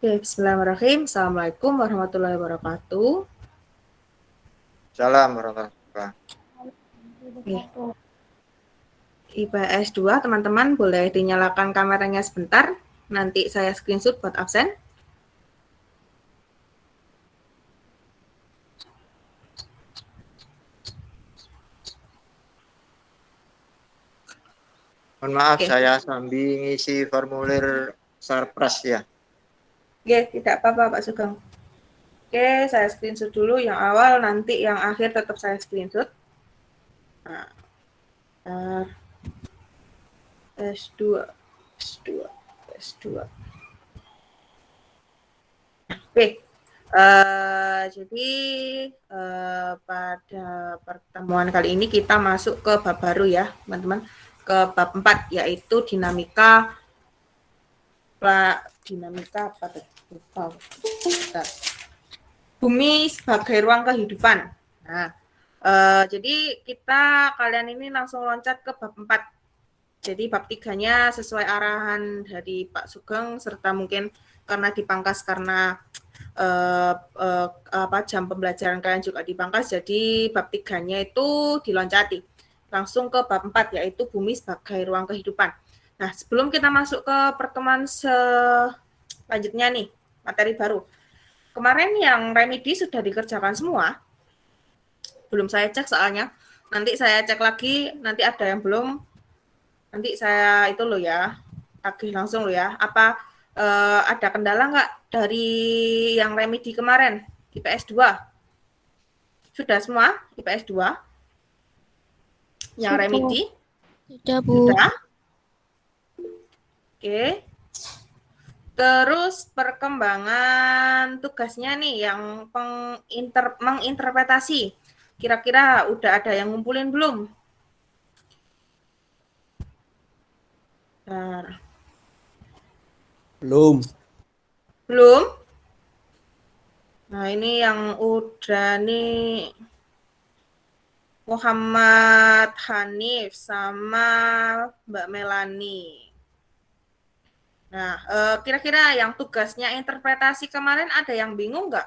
Oke, bismillahirrahmanirrahim. Assalamualaikum warahmatullahi wabarakatuh. Salam warahmatullahi Oke. wabarakatuh. IPS 2, teman-teman boleh dinyalakan kameranya sebentar. Nanti saya screenshot buat absen. Mohon maaf, Oke. saya sambil ngisi formulir Sarpras ya. Oke, tidak apa-apa Pak Sugeng. Oke, saya screenshot dulu yang awal, nanti yang akhir tetap saya screenshot. Nah, S2, S2, S2. Oke, jadi pada pertemuan kali ini kita masuk ke bab baru ya, teman-teman. Ke bab 4, yaitu dinamika apa tuh? Bumi sebagai ruang kehidupan. Nah, jadi kalian ini langsung loncat ke bab 4. Jadi bab 3-nya sesuai arahan dari Pak Sugeng, serta mungkin karena dipangkas karena jam pembelajaran kalian juga dipangkas, jadi bab 3-nya itu diloncati langsung ke bab 4, yaitu bumi sebagai ruang kehidupan. Nah, sebelum kita masuk ke pertemuan selanjutnya nih, materi baru. Kemarin yang remedi sudah dikerjakan semua. Belum saya cek soalnya. Nanti saya cek lagi, nanti ada yang belum. Nanti saya itu loh ya, tagih langsung loh ya. Apa ada kendala nggak dari yang remedi kemarin, IPS 2? Sudah semua IPS 2? Yang remedi? Sudah, Bu. Sudah? Oke. Terus perkembangan tugasnya nih yang menginterpretasi. Kira-kira udah ada yang ngumpulin belum? Nah. Belum. Belum? Nah, ini yang udah nih Muhammad Hanif sama Mbak Melani. Nah, kira-kira yang tugasnya interpretasi kemarin ada yang bingung nggak?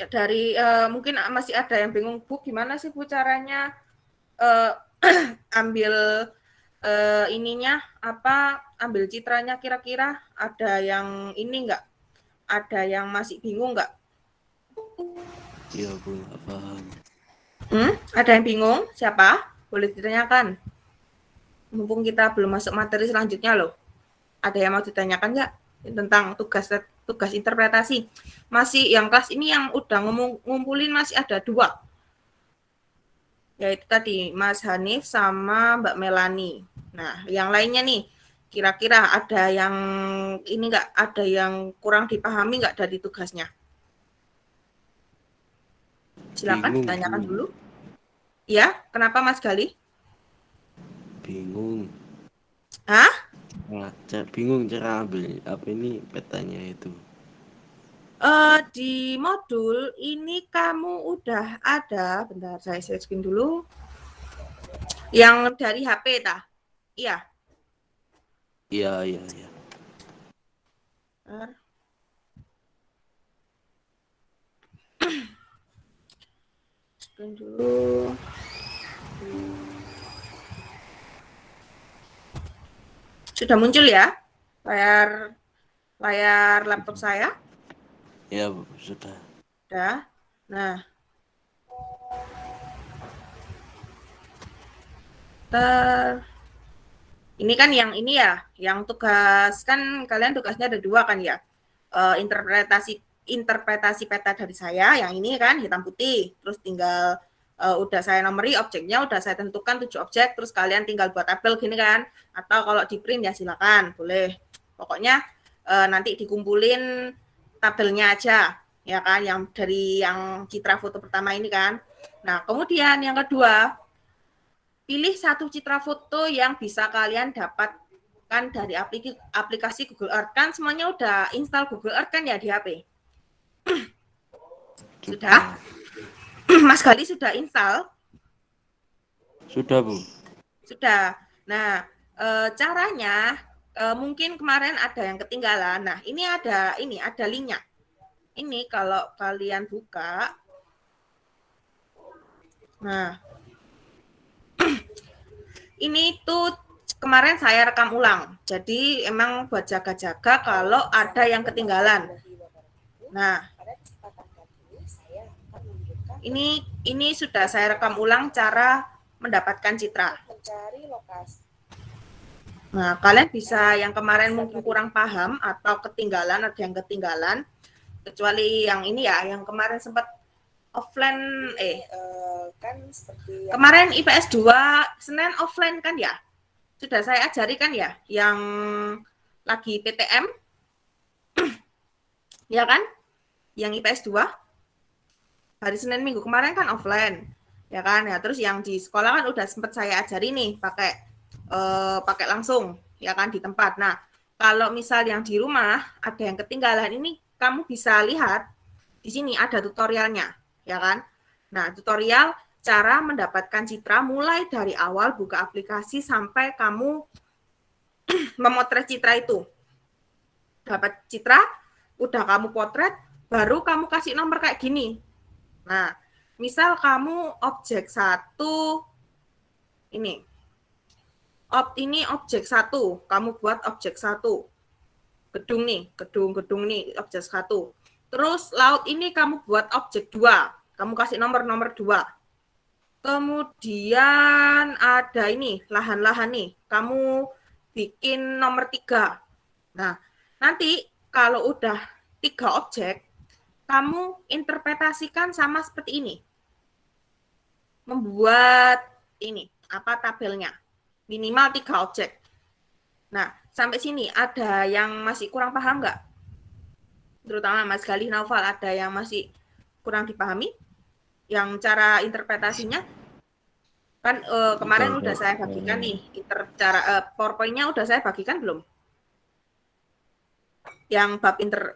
Dari mungkin masih ada yang bingung, Bu, gimana sih Bu caranya ambil ininya ambil citranya, kira-kira ada yang ini nggak? Ada yang masih bingung nggak? Iya, Bu, nggak paham. Ada yang bingung? Siapa? Boleh ditanyakan. Mumpung kita belum masuk materi selanjutnya loh. Ada yang mau ditanyakan nggak tentang tugas interpretasi? Masih yang kelas ini yang udah ngumpulin masih ada 2. Yaitu tadi Mas Hanif sama Mbak Melani. Nah, yang lainnya nih, kira-kira ada yang ini nggak? Ada yang kurang dipahami nggak dari tugasnya? Silakan Bingung, ditanyakan Bu. dulu. Ya, kenapa Mas Gali? Bingung. Hah? Bingung cara ambil apa ini petanya itu. Di modul ini kamu udah ada, bentar saya share screen dulu. Yang dari HP tah? Iya. Iya. Screen dulu. Sudah muncul ya layar laptop saya? Ya, Bu, sudah. Sudah. Nah, ini kan yang ini ya, yang tugas kan kalian tugasnya ada 2 kan ya, interpretasi peta dari saya, yang ini kan hitam putih, terus tinggal udah saya nomori objeknya, udah saya tentukan 7 objek, terus kalian tinggal buat tabel gini kan, atau kalau di print ya silakan, boleh. Pokoknya nanti dikumpulin tabelnya aja, ya kan, yang dari yang citra foto pertama ini kan. Nah, kemudian yang kedua, pilih satu citra foto yang bisa kalian dapatkan dari aplikasi Google Earth. Kan semuanya udah install Google Earth kan ya di HP? Sudah? Mas Gali sudah install? Sudah, Bu. Sudah. Nah, caranya mungkin kemarin ada yang ketinggalan. Nah, ini ada linknya. Ini kalau kalian buka, nah ini tuh kemarin saya rekam ulang. Jadi emang buat jaga-jaga kalau ada yang ketinggalan. Nah, ini sudah saya rekam ulang cara mendapatkan citra. Nah, kalian bisa yang kemarin mungkin kurang paham atau ketinggalan, ada yang ketinggalan, kecuali yang ini ya, yang kemarin sempat offline, kan seperti kemarin IPS 2 Senin offline kan ya, sudah saya ajari kan ya, yang lagi PTM, ya kan, yang IPS 2 hari Senin Minggu kemarin kan offline, ya kan, ya terus yang di sekolah kan udah sempat saya ajari nih pakai langsung, ya kan, di tempat. Nah, kalau misal yang di rumah ada yang ketinggalan, ini kamu bisa lihat di sini ada tutorialnya, ya kan. Nah, tutorial cara mendapatkan citra mulai dari awal buka aplikasi sampai kamu memotret citra itu. Dapat citra, udah kamu potret, baru kamu kasih nomor kayak gini. Nah, misal kamu objek 1 ini objek 1, kamu buat objek 1. Gedung nih objek 1. Terus laut ini kamu buat objek 2. Kamu kasih nomor 2. Kemudian ada ini, lahan-lahan nih. Kamu bikin nomor 3. Nah, nanti kalau udah 3 objek, kamu interpretasikan sama seperti ini. Membuat ini, tabelnya. Minimal 3 objek. Nah, sampai sini ada yang masih kurang paham nggak? Terutama Mas Galih Naufal, ada yang masih kurang dipahami? Yang cara interpretasinya? Kan kemarin udah saya bagikan nih, PowerPoint-nya udah saya bagikan belum? Yang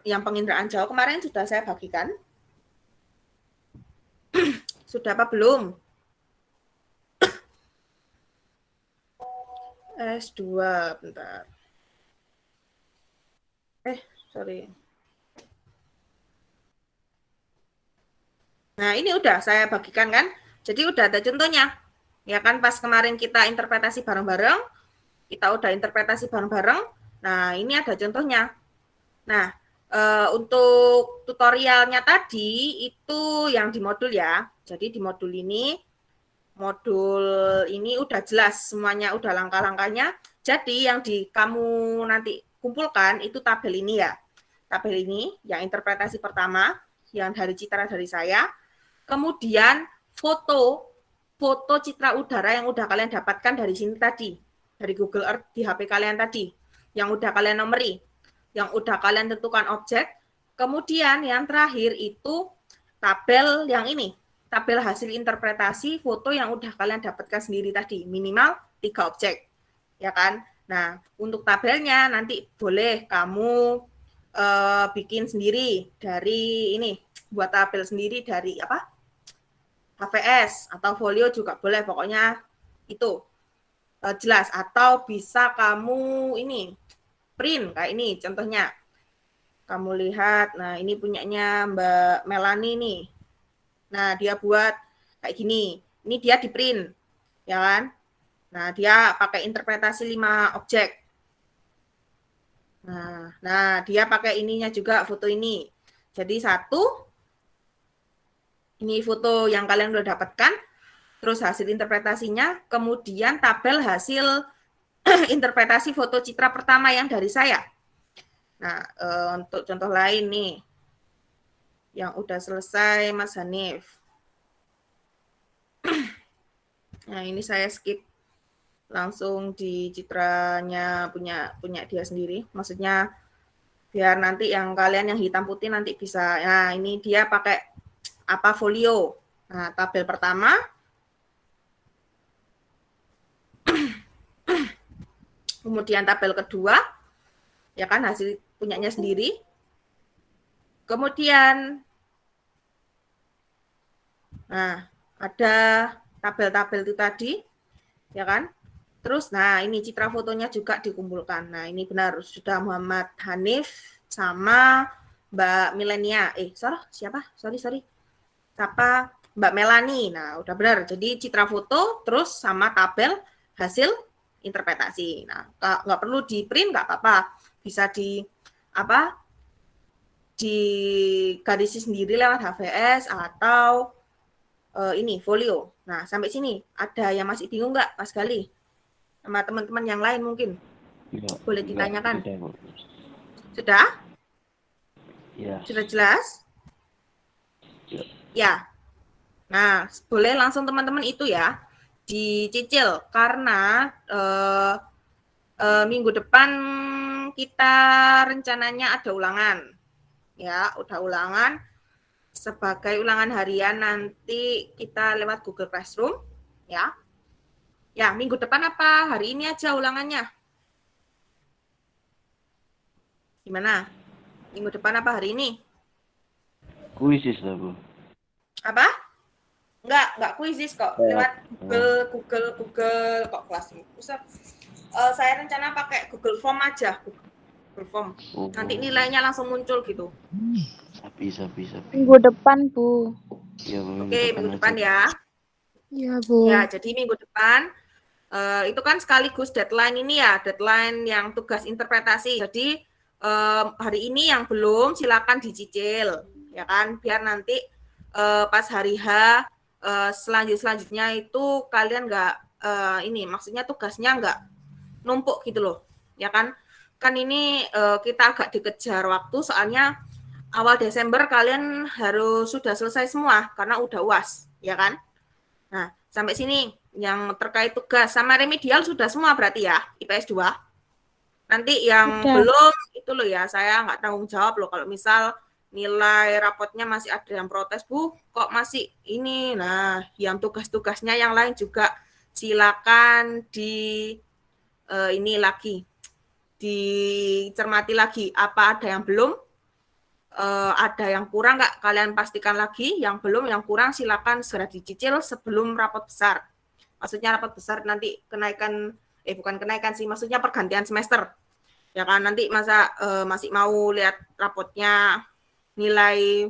yang penginderaan jauh kemarin sudah saya bagikan? Sudah apa belum? S2, bentar. Sorry. Nah, ini udah saya bagikan kan? Jadi udah ada contohnya. Ya kan, pas kemarin kita interpretasi bareng-bareng, kita udah interpretasi bareng-bareng. Nah, ini ada contohnya. Nah, untuk tutorialnya tadi itu yang di modul ya. Jadi di modul ini udah jelas semuanya, udah langkah-langkahnya. Jadi yang kamu nanti kumpulkan itu tabel ini ya. Tabel ini yang interpretasi pertama, yang dari citra dari saya. Kemudian foto citra udara yang udah kalian dapatkan dari sini tadi, dari Google Earth di HP kalian tadi, yang udah kalian nomori, yang udah kalian tentukan objek. Kemudian yang terakhir itu tabel yang ini, tabel hasil interpretasi foto yang udah kalian dapatkan sendiri tadi, minimal 3 objek, ya kan? Nah, untuk tabelnya nanti boleh kamu bikin sendiri dari ini, buat tabel sendiri dari HVS atau folio juga boleh, pokoknya itu jelas. Atau bisa kamu ini print kayak ini contohnya. Kamu lihat, nah ini punyanya Mbak Melani nih. Nah, dia buat kayak gini. Ini dia di print, ya kan? Nah, dia pakai interpretasi 5 objek. Nah, dia pakai ininya juga, foto ini. Jadi 1, ini foto yang kalian udah dapatkan, terus hasil interpretasinya, kemudian tabel hasil interpretasi foto citra pertama yang dari saya. Nah, untuk contoh lain nih, yang udah selesai Mas Hanif. Nah, ini saya skip langsung di citranya punya dia sendiri. Maksudnya biar nanti yang kalian yang hitam putih nanti bisa. Nah, ini dia pakai folio. Nah, tabel pertama. Kemudian tabel kedua, ya kan, hasil punyanya sendiri. Kemudian, nah, ada tabel-tabel itu tadi, ya kan. Terus, nah ini citra fotonya juga dikumpulkan. Nah ini benar, sudah Muhammad Hanif sama Mbak Milenia. Siapa? Sorry. Siapa? Mbak Melani. Nah udah benar. Jadi citra foto terus sama tabel hasil interpretasi. Nah nggak perlu di print nggak apa-apa. Bisa di garisi sendiri lewat HVS atau ini folio. Nah sampai sini ada yang masih bingung nggak, Mas Gali? Sama teman-teman yang lain mungkin boleh ditanyakan. Sudah? Ya. Sudah jelas? Ya. Nah, boleh langsung teman-teman itu ya dicicil karena minggu depan kita rencananya ada ulangan. Ya, udah ulangan. Sebagai ulangan harian nanti kita lewat Google Classroom, ya. Ya, minggu depan apa? Hari ini aja ulangannya. Gimana? Minggu depan apa hari ini? Kuisis lah, Bu. Apa? Enggak kuisis kok. Lewat Google kok Classroom. Saya rencana pakai Google Form aja. Google Form. Nanti nilainya langsung muncul gitu. Sapi. Minggu depan, Bu. Ya, Oke, minggu depan ya. Iya, Bu. Ya, jadi minggu depan itu kan sekaligus deadline ini ya, deadline yang tugas interpretasi. Jadi hari ini yang belum silakan dicicil, ya kan? Biar nanti pas hari H selanjutnya itu kalian nggak maksudnya tugasnya nggak numpuk gitu loh, ya kan? Kan ini kita agak dikejar waktu, soalnya awal Desember kalian harus sudah selesai semua karena udah UAS, ya kan? Nah, sampai sini yang terkait tugas sama remedial sudah semua berarti ya, IPS 2. Nanti yang belum itu loh ya, saya nggak tanggung jawab loh kalau misal nilai rapotnya masih ada yang protes, Bu, kok masih ini. Nah, yang tugas-tugasnya yang lain juga silakan dicermati lagi, apa ada yang belum, ada yang kurang nggak, kalian pastikan lagi, yang belum, yang kurang silakan segera dicicil sebelum rapot besar. Maksudnya rapot besar nanti bukan kenaikan sih, maksudnya pergantian semester. Ya kan, nanti masa masih mau lihat rapotnya nilai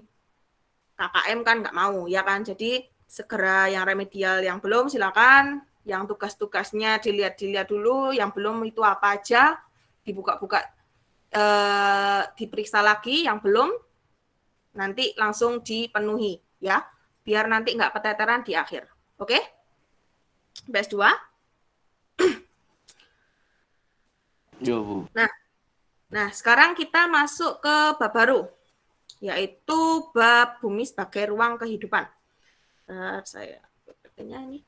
KKM kan nggak mau, ya kan. Jadi segera yang remedial yang belum silakan, yang tugas-tugasnya dilihat dulu, yang belum itu apa aja, dibuka-buka, diperiksa lagi, yang belum nanti langsung dipenuhi ya, biar nanti nggak keteteran di akhir. Oke? IPS 2. Ya, Bu. Nah, sekarang kita masuk ke bab baru, yaitu bab bumi sebagai ruang kehidupan. Saya bertanya ini.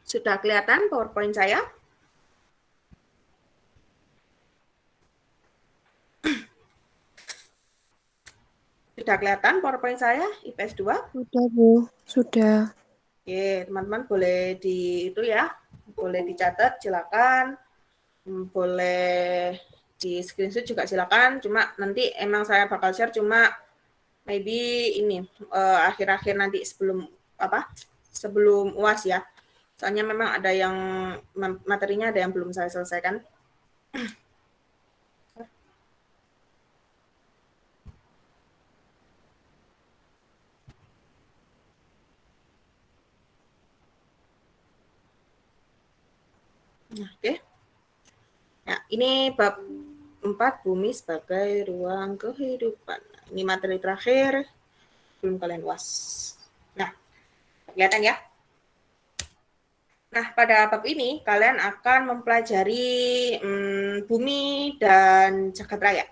Sudah kelihatan PowerPoint saya? Sudah kelihatan PowerPoint saya, IPS 2? Sudah, Bu. Sudah. Oke, teman-teman boleh boleh dicatat, silakan. Boleh di screenshot juga silakan. Cuma nanti emang saya bakal share cuma maybe ini akhir-akhir nanti sebelum UAS ya. Soalnya memang ada yang materinya ada yang belum saya selesaikan. Oke. Nah, ini bab 4 bumi sebagai ruang kehidupan. Ini materi terakhir belum kalian UAS. Nah, kelihatan ya? Nah, pada bab ini kalian akan mempelajari bumi dan jagat raya.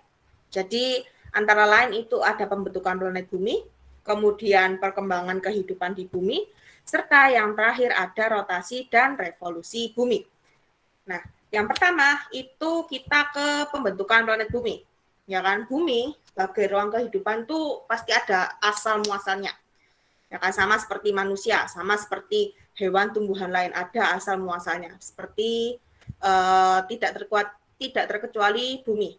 Jadi, antara lain itu ada pembentukan planet bumi, kemudian perkembangan kehidupan di bumi, serta yang terakhir ada rotasi dan revolusi bumi. Nah, yang pertama itu kita ke pembentukan planet bumi. Ya kan, bumi sebagai ruang kehidupan itu pasti ada asal muasalnya. Ya kan, sama seperti manusia, sama seperti hewan tumbuhan lain, ada asal muasalnya. Seperti tidak terkecuali bumi.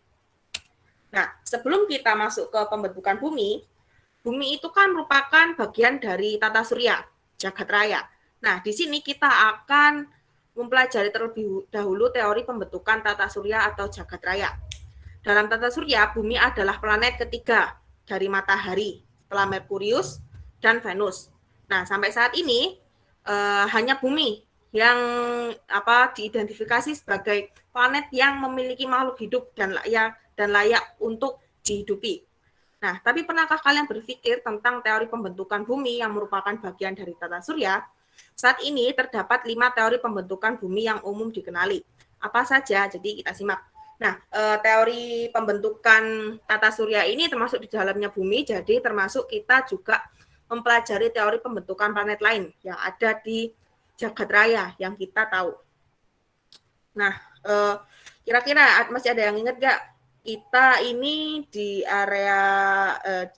Nah, sebelum kita masuk ke pembentukan bumi itu kan merupakan bagian dari tata surya, jagat raya. Nah, di sini kita akan mempelajari terlebih dahulu teori pembentukan tata surya atau jagat raya. Dalam tata surya, bumi adalah planet ketiga dari matahari setelah Merkurius dan Venus. Nah, sampai saat ini hanya bumi yang diidentifikasi sebagai planet yang memiliki makhluk hidup dan layak untuk dihidupi. Nah, tapi pernahkah kalian berpikir tentang teori pembentukan bumi yang merupakan bagian dari tata surya? Saat ini terdapat 5 teori pembentukan bumi yang umum dikenali. Apa saja? Jadi kita simak. Nah, teori pembentukan tata surya ini termasuk di dalamnya bumi, jadi termasuk kita juga mempelajari teori pembentukan planet lain yang ada di jagat raya yang kita tahu. Nah, kira-kira masih ada yang ingat nggak? Kita ini di area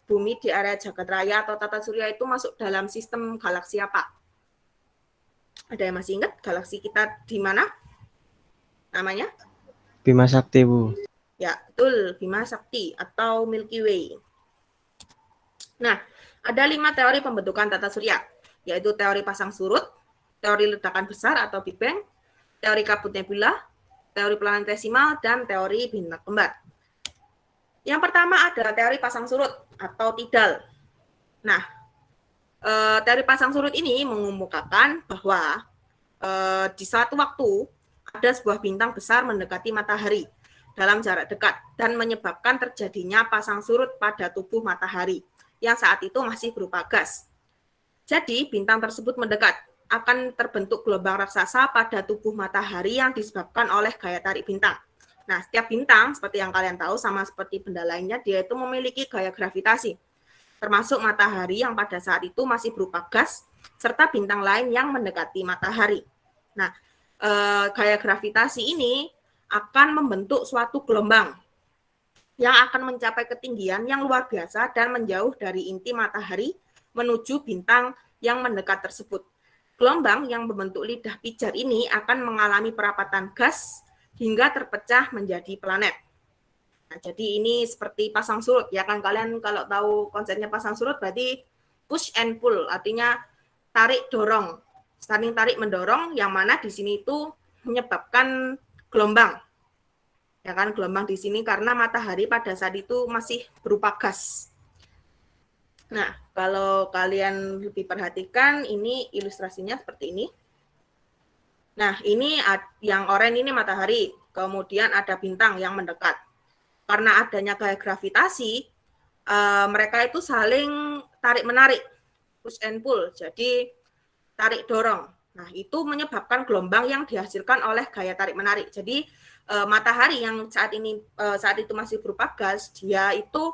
bumi, di area jagat raya atau tata surya itu masuk dalam sistem galaksi apa? Ada yang masih ingat galaksi kita di mana? Namanya? Bima Sakti, Bu. Ya, betul. Bima Sakti atau Milky Way. Nah, ada 5 teori pembentukan tata surya, yaitu teori pasang surut, teori ledakan besar atau Big Bang, teori kabut nebula, teori planetesimal, dan teori bintang kembar. Yang pertama adalah teori pasang surut atau tidal. Nah, teori pasang surut ini mengemukakan bahwa di suatu waktu ada sebuah bintang besar mendekati matahari dalam jarak dekat dan menyebabkan terjadinya pasang surut pada tubuh matahari yang saat itu masih berupa gas. Jadi, bintang tersebut mendekat, akan terbentuk gelombang raksasa pada tubuh matahari yang disebabkan oleh gaya tarik bintang. Nah, setiap bintang, seperti yang kalian tahu, sama seperti benda lainnya, dia itu memiliki gaya gravitasi, termasuk matahari yang pada saat itu masih berupa gas, serta bintang lain yang mendekati matahari. Nah, gaya gravitasi ini akan membentuk suatu gelombang yang akan mencapai ketinggian yang luar biasa dan menjauh dari inti matahari menuju bintang yang mendekat tersebut. Gelombang yang membentuk lidah pijar ini akan mengalami perapatan gas hingga terpecah menjadi planet. Nah, jadi ini seperti pasang surut, ya kan? Kalian kalau tahu konsepnya pasang surut berarti push and pull, artinya tarik dorong, saling tarik mendorong, yang mana di sini itu menyebabkan gelombang. Ya kan, gelombang di sini karena matahari pada saat itu masih berupa gas. Nah, kalau kalian lebih perhatikan, ini ilustrasinya seperti ini. Nah, ini yang oranye ini matahari, kemudian ada bintang yang mendekat. Karena adanya gaya gravitasi, mereka itu saling tarik-menarik, push and pull, jadi tarik dorong. Nah, itu menyebabkan gelombang yang dihasilkan oleh gaya tarik-menarik. Jadi, matahari yang saat itu masih berupa gas, dia itu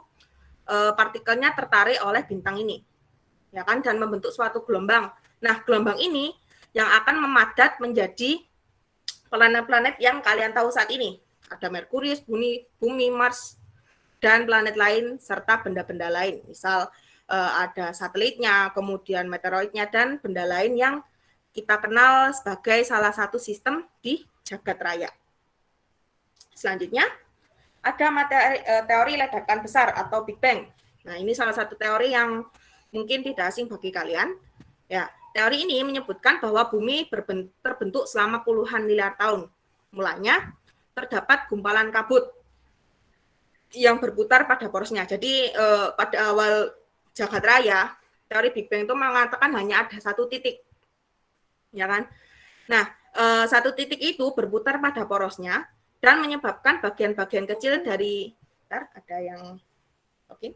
partikelnya tertarik oleh bintang ini, ya kan, dan membentuk suatu gelombang. Nah, gelombang ini yang akan memadat menjadi planet-planet yang kalian tahu saat ini. Ada Merkurius, Bumi, Mars, dan planet lain, serta benda-benda lain. Misal ada satelitnya, kemudian meteoroidnya, dan benda lain yang kita kenal sebagai salah satu sistem di jagat raya. Selanjutnya, ada teori ledakan besar atau Big Bang. Nah, ini salah satu teori yang mungkin tidak asing bagi kalian. Ya, teori ini menyebutkan bahwa bumi terbentuk selama puluhan miliar tahun. Mulanya terdapat gumpalan kabut yang berputar pada porosnya. Jadi pada awal jagat raya, teori Big Bang itu mengatakan hanya ada satu titik, ya kan? Nah, satu titik itu berputar pada porosnya dan menyebabkan bagian-bagian kecil dari, ada yang, oke.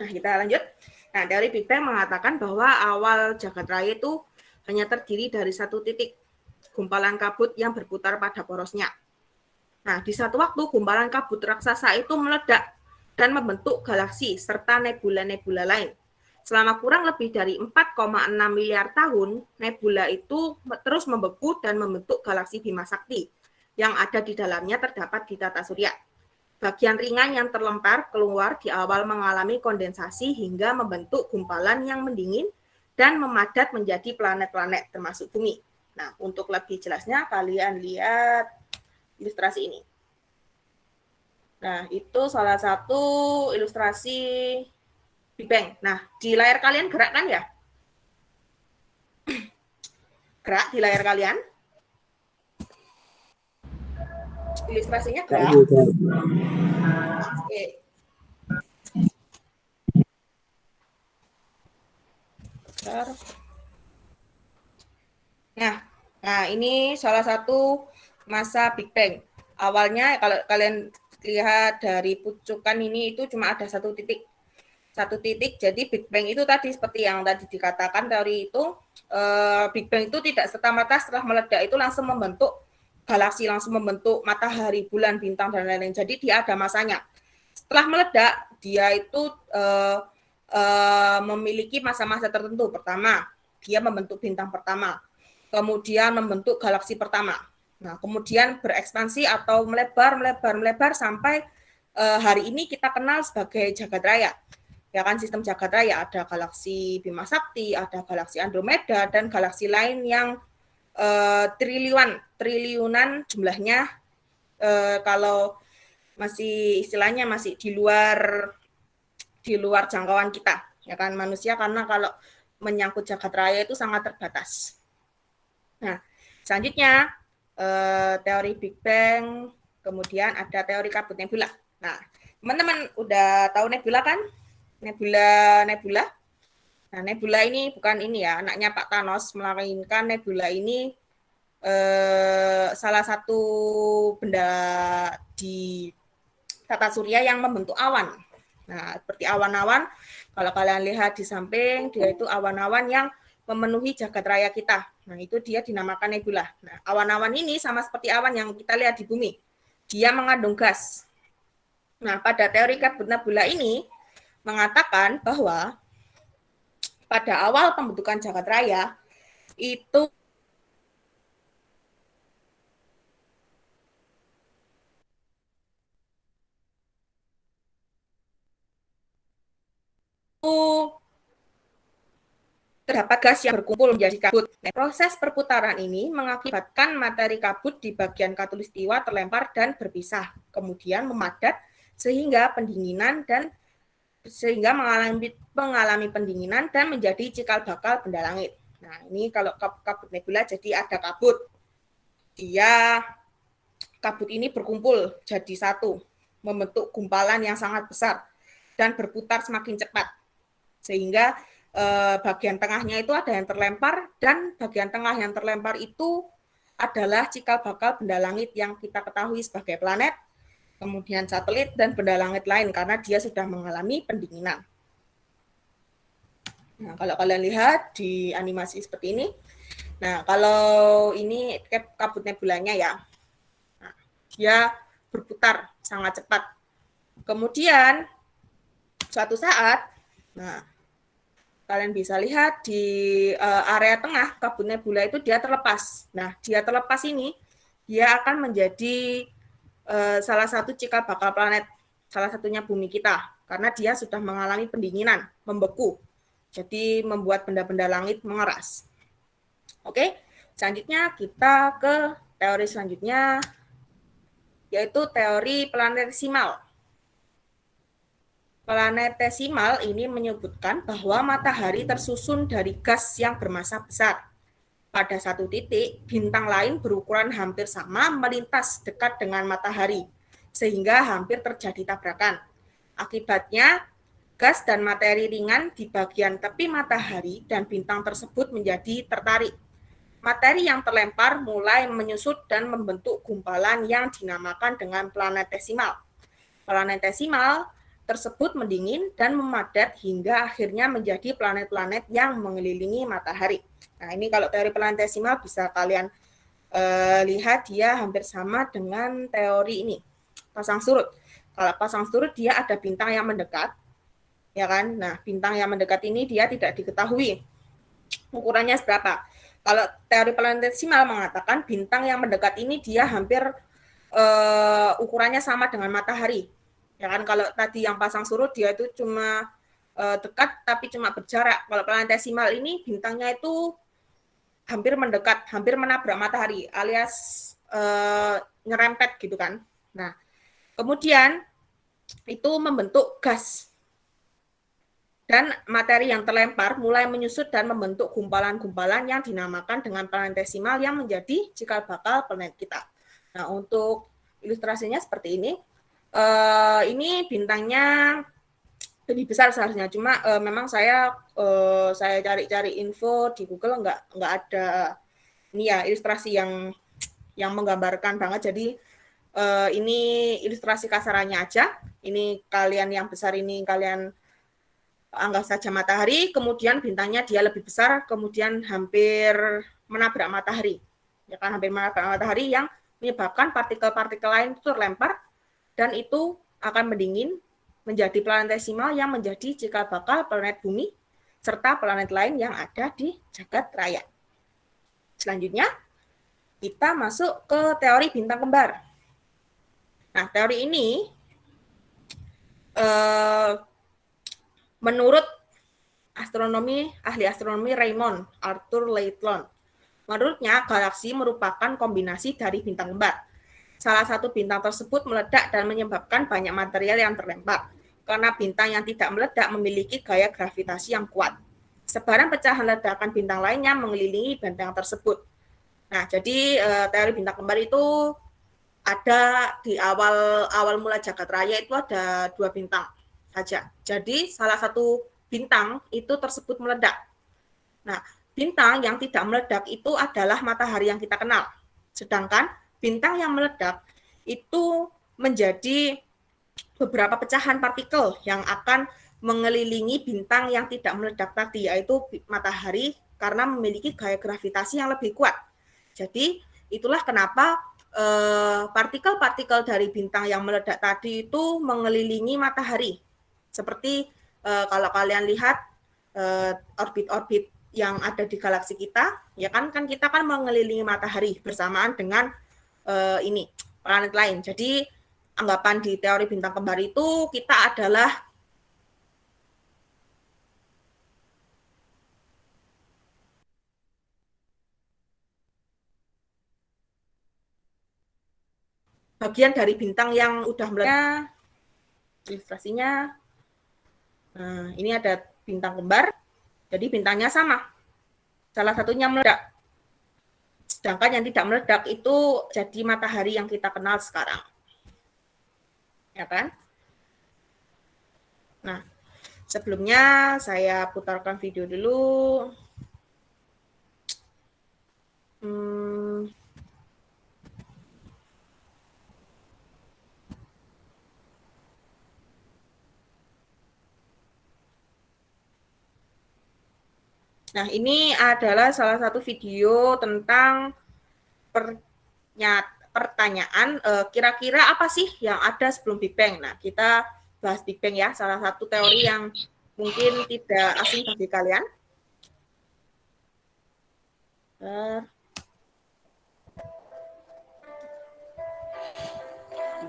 Nah, kita lanjut. Nah, teori Big Bang mengatakan bahwa awal jagat raya itu hanya terdiri dari satu titik, gumpalan kabut yang berputar pada porosnya. Nah, di satu waktu gumpalan kabut raksasa itu meledak dan membentuk galaksi serta nebula-nebula lain. Selama kurang lebih dari 4,6 miliar tahun, nebula itu terus membeku dan membentuk galaksi Bima Sakti yang ada di dalamnya terdapat di tata surya. Bagian ringan yang terlempar keluar di awal mengalami kondensasi hingga membentuk gumpalan yang mendingin dan memadat menjadi planet-planet termasuk bumi. Nah, untuk lebih jelasnya kalian lihat ilustrasi ini. Nah, itu salah satu ilustrasi Big Bang. Nah, di layar kalian gerak kan ya? Gerak di layar kalian. Ilustrasinya gerak. Oke. Nah, ini salah satu masa Big Bang. Awalnya kalau kalian lihat dari pucukan ini itu cuma ada satu titik. Jadi Big Bang itu tadi seperti yang tadi dikatakan teori itu, Big Bang itu tidak serta-merta setelah meledak itu langsung membentuk galaksi, langsung membentuk matahari, bulan, bintang, dan lain-lain. Jadi dia ada masanya. Setelah meledak, dia itu memiliki masa-masa tertentu. Pertama, dia membentuk bintang pertama. Kemudian membentuk galaksi pertama. Nah, kemudian berekspansi atau melebar sampai hari ini kita kenal sebagai jagat raya. Ya kan, sistem jagat raya, ada galaksi Bima Sakti, ada galaksi Andromeda, dan galaksi lain yang triliunan jumlahnya, kalau masih istilahnya masih di luar jangkauan kita, ya kan, manusia, karena kalau menyangkut jagat raya itu sangat terbatas. Nah, selanjutnya teori Big Bang, kemudian ada teori kabut nebula. Nah, teman-teman udah tahu nebula kan? Nebula. Nah, nebula ini bukan ini ya, anaknya Pak Thanos, melainkan nebula ini salah satu benda di tata surya yang membentuk awan. Nah, seperti awan-awan, kalau kalian lihat di samping, dia itu awan-awan yang memenuhi jagat raya kita. Nah, itu dia dinamakan nebula. Nah, awan-awan ini sama seperti awan yang kita lihat di bumi. Dia mengandung gas. Nah, pada teori kabut nebula ini mengatakan bahwa pada awal pembentukan jagat raya itu terdapat gas yang berkumpul menjadi kabut. Nah, proses perputaran ini mengakibatkan materi kabut di bagian khatulistiwa terlempar dan berpisah, kemudian memadat sehingga mengalami pendinginan dan menjadi cikal bakal benda langit. Nah, ini kalau kabut nebula jadi ada kabut. Kabut ini berkumpul jadi satu, membentuk gumpalan yang sangat besar dan berputar semakin cepat. Sehingga bagian tengahnya itu ada yang terlempar, dan bagian tengah yang terlempar itu adalah cikal bakal benda langit yang kita ketahui sebagai planet, kemudian satelit, dan benda langit lain karena dia sudah mengalami pendinginan. Nah, kalau kalian lihat di animasi seperti ini, nah kalau ini kabut nebulanya ya, nah, dia berputar sangat cepat. Kemudian suatu saat, nah kalian bisa lihat di area tengah kabut nebula itu dia terlepas. Nah, dia terlepas ini, dia akan menjadi salah satu cikal bakal planet, salah satunya bumi kita, karena dia sudah mengalami pendinginan, membeku, jadi membuat benda-benda langit mengeras. Oke, selanjutnya kita ke teori selanjutnya, yaitu teori planetesimal. Planetesimal ini menyebutkan bahwa matahari tersusun dari gas yang bermassa besar. Pada satu titik, bintang lain berukuran hampir sama melintas dekat dengan matahari, sehingga hampir terjadi tabrakan. Akibatnya, gas dan materi ringan di bagian tepi matahari dan bintang tersebut menjadi tertarik. Materi yang terlempar mulai menyusut dan membentuk gumpalan yang dinamakan dengan planetesimal. Planetesimal tersebut mendingin dan memadat hingga akhirnya menjadi planet-planet yang mengelilingi matahari. Nah, ini kalau teori planetesimal bisa kalian lihat, dia hampir sama dengan teori ini, pasang surut. Kalau pasang surut dia ada bintang yang mendekat, ya kan? Nah, bintang yang mendekat ini dia tidak diketahui ukurannya seberapa. Kalau teori planetesimal mengatakan bintang yang mendekat ini dia hampir ukurannya sama dengan matahari. Ya kan, kalau tadi yang pasang surut dia itu cuma dekat tapi cuma berjarak. Kalau planetesimal ini bintangnya itu hampir mendekat, hampir menabrak matahari, alias nyerempet gitu kan. Nah, kemudian itu membentuk gas. Dan materi yang terlempar mulai menyusut dan membentuk gumpalan-gumpalan yang dinamakan dengan planetesimal yang menjadi cikal bakal planet kita. Nah, untuk ilustrasinya seperti ini. Ini bintangnya lebih besar seharusnya, cuma memang saya cari-cari info di Google nggak ada ini ya ilustrasi yang menggambarkan banget. Jadi ini ilustrasi kasarannya aja. Ini kalian yang besar ini kalian anggap saja matahari, kemudian bintangnya dia lebih besar, kemudian hampir menabrak matahari. Ya kan, hampir menabrak matahari yang menyebabkan partikel-partikel lain itu terlempar dan itu akan mendingin menjadi planetesimal yang menjadi cikal bakal planet bumi serta planet lain yang ada di jagat raya. Selanjutnya, kita masuk ke teori bintang kembar. Nah, teori ini menurut ahli astronomi Raymond Arthur Layton, menurutnya galaksi merupakan kombinasi dari bintang kembar. Salah satu bintang tersebut meledak dan menyebabkan banyak material yang terlempar, karena bintang yang tidak meledak memiliki gaya gravitasi yang kuat. Sebaran pecahan ledakan bintang lainnya mengelilingi bintang tersebut. Nah, jadi teori bintang kembar itu ada di awal mula jagat raya itu ada 2 bintang saja. Jadi salah satu bintang itu tersebut meledak. Nah, bintang yang tidak meledak itu adalah matahari yang kita kenal. Sedangkan bintang yang meledak itu menjadi beberapa pecahan partikel yang akan mengelilingi bintang yang tidak meledak tadi, yaitu matahari, karena memiliki gaya gravitasi yang lebih kuat. Jadi itulah kenapa partikel-partikel dari bintang yang meledak tadi itu mengelilingi matahari. Seperti kalau kalian lihat orbit-orbit yang ada di galaksi kita, ya kan kita kan mengelilingi matahari bersamaan dengan ini planet lain. Jadi anggapan di teori bintang kembar itu kita adalah bagian dari bintang yang udah meledak. Ilustrasinya, nah, ini ada bintang kembar, jadi bintangnya sama, salah satunya meledak. Sedangkan yang tidak meledak itu jadi matahari yang kita kenal sekarang. Ya kan? Nah, sebelumnya saya putarkan video dulu. Nah, ini adalah salah satu video tentang pertanyaan kira-kira apa sih yang ada sebelum Big Bang. Nah, kita bahas Big Bang ya, salah satu teori yang mungkin tidak asing bagi kalian.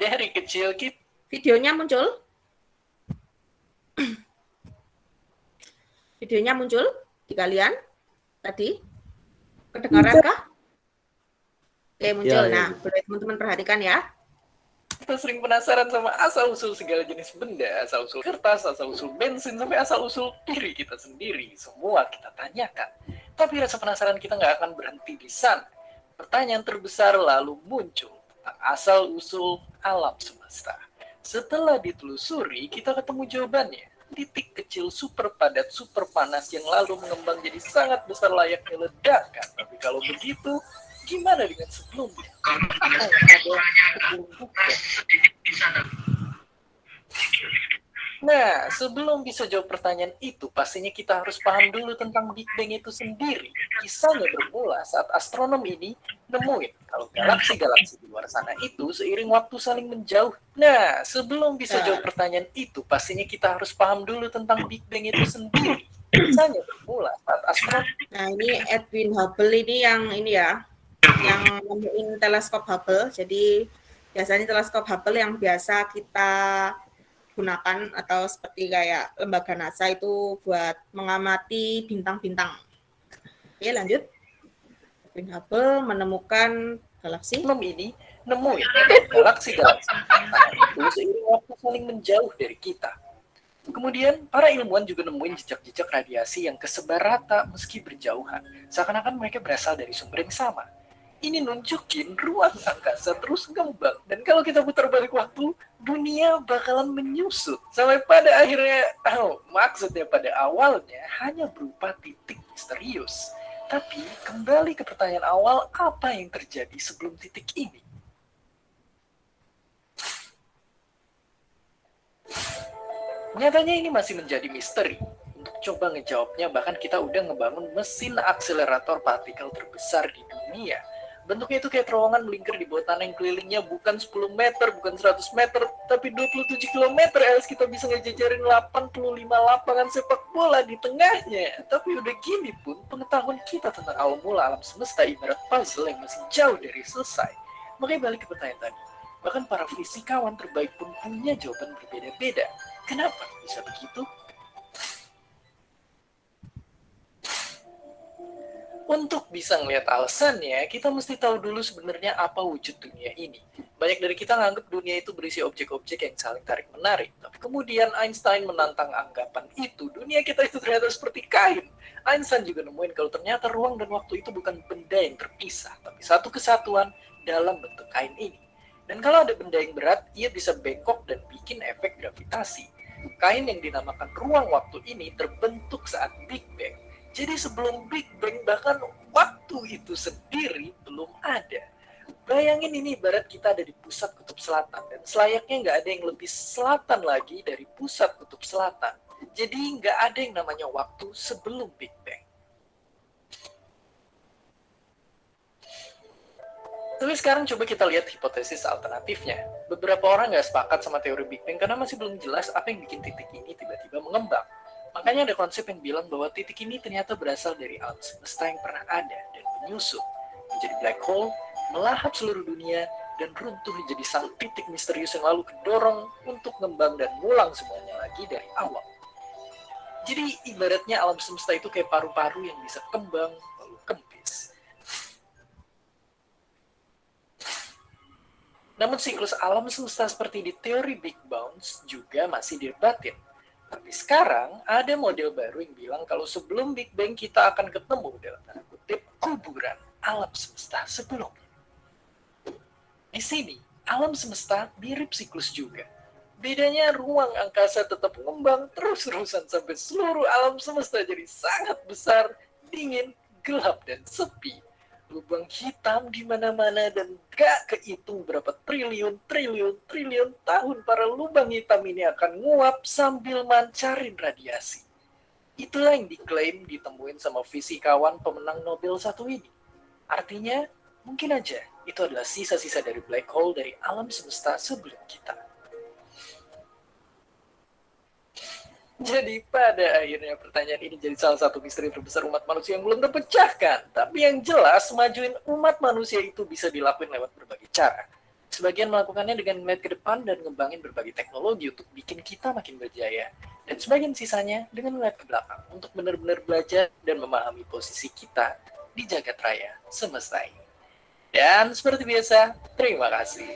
Dari kecil kita. Videonya muncul? Videonya muncul di kalian tadi? Kedengaran-kah? Oke, muncul. Ya, Nah, boleh teman-teman perhatikan ya. Kita sering penasaran sama asal-usul segala jenis benda, asal-usul kertas, asal-usul bensin, sampai asal-usul diri kita sendiri. Semua kita tanyakan. Tapi rasa penasaran kita nggak akan berhenti di sana. Pertanyaan terbesar lalu muncul tentang asal-usul alam semesta. Setelah ditelusuri, kita ketemu jawabannya. Titik kecil super padat, super panas yang lalu mengembang jadi sangat besar layaknya ledakan. Tapi kalau begitu, gimana dengan sebelumnya? Apa yang ada sebelum Big Bang? Nah, sebelum bisa jawab pertanyaan itu, pastinya kita harus paham dulu tentang Big Bang itu sendiri. Kisahnya bermula saat astronom ini nemuin kalau galaksi-galaksi di luar sana itu seiring waktu saling menjauh. Nah, sebelum bisa jawab pertanyaan itu, pastinya kita harus paham dulu tentang Big Bang itu sendiri. Kisahnya bermula saat astronom. Nah, ini Edwin Hubble ini yang nemuin teleskop Hubble. Jadi biasanya teleskop Hubble yang biasa kita gunakan atau seperti kayak lembaga NASA itu buat mengamati bintang-bintang. Oke, lanjut. Edwin Hubble menemukan galaksi. Ini nemuin galaksi-galaksi itu seiring waktu saling menjauh dari kita. Kemudian, para ilmuwan juga nemuin jejak-jejak radiasi yang kesebar rata meski berjauhan, seakan-akan mereka berasal dari sumber yang sama. Ini nunjukin ruang angkasa terus ngembang, dan kalau kita putar balik waktu, dunia bakalan menyusut. Sampai pada akhirnya, maksudnya pada awalnya hanya berupa titik misterius. Tapi, kembali ke pertanyaan awal, apa yang terjadi sebelum titik ini? Nyatanya ini masih menjadi misteri. Untuk coba ngejawabnya, bahkan kita udah ngebangun mesin akselerator partikel terbesar di dunia. Bentuknya itu kayak terowongan melingkar di bawah tanah yang kelilingnya bukan 10 meter, bukan 100 meter, tapi 27 km, alias kita bisa ngejajarin 85 lapangan sepak bola di tengahnya. Tapi udah gini pun, pengetahuan kita tentang awal mula alam semesta ibarat puzzle yang masih jauh dari selesai. Makanya balik ke pertanyaan tadi, bahkan para fisikawan terbaik pun punya jawaban berbeda-beda. Kenapa bisa begitu? Untuk bisa ngelihat alasannya, kita mesti tahu dulu sebenarnya apa wujud dunia ini. Banyak dari kita nganggap dunia itu berisi objek-objek yang saling tarik-menarik. Tapi kemudian Einstein menantang anggapan itu. Dunia kita itu ternyata seperti kain. Einstein juga nemuin kalau ternyata ruang dan waktu itu bukan benda yang terpisah, tapi satu kesatuan dalam bentuk kain ini. Dan kalau ada benda yang berat, ia bisa bengkok dan bikin efek gravitasi. Kain yang dinamakan ruang waktu ini terbentuk saat Big Bang. Jadi sebelum Big Bang bahkan waktu itu sendiri belum ada. Bayangin ini ibarat kita ada di pusat kutub selatan. Dan selayaknya nggak ada yang lebih selatan lagi dari pusat kutub selatan. Jadi nggak ada yang namanya waktu sebelum Big Bang. Tapi sekarang coba kita lihat hipotesis alternatifnya. Beberapa orang nggak sepakat sama teori Big Bang karena masih belum jelas apa yang bikin titik ini tiba-tiba mengembang. Makanya ada konsep yang bilang bahwa titik ini ternyata berasal dari alam semesta yang pernah ada dan menyusut, menjadi black hole, melahap seluruh dunia, dan runtuh menjadi sang titik misterius yang lalu kedorong untuk ngembang dan ngulang semuanya lagi dari awal. Jadi ibaratnya alam semesta itu kayak paru-paru yang bisa kembang lalu kempis. Namun siklus alam semesta seperti di teori Big Bounce juga masih didebatin. Tapi sekarang ada model baru yang bilang kalau sebelum Big Bang kita akan ketemu dalam tanda kutip kuburan alam semesta sebelumnya. Di sini, alam semesta mirip siklus juga. Bedanya ruang angkasa tetap mengembang terus-terusan sampai seluruh alam semesta jadi sangat besar, dingin, gelap, dan sepi. Lubang hitam di mana-mana dan gak kehitung berapa triliun tahun para lubang hitam ini akan nguap sambil mancarin radiasi. Itulah yang diklaim ditemuin sama fisikawan pemenang Nobel satu ini. Artinya, mungkin aja itu adalah sisa-sisa dari black hole dari alam semesta sebelum kita. Jadi pada akhirnya pertanyaan ini jadi salah satu misteri terbesar umat manusia yang belum terpecahkan. Tapi yang jelas, majuin umat manusia itu bisa dilakuin lewat berbagai cara. Sebagian melakukannya dengan melihat ke depan dan ngembangin berbagai teknologi untuk bikin kita makin berjaya. Dan sebagian sisanya dengan melihat ke belakang untuk benar-benar belajar dan memahami posisi kita di jagat raya semesta ini. Dan seperti biasa, terima kasih.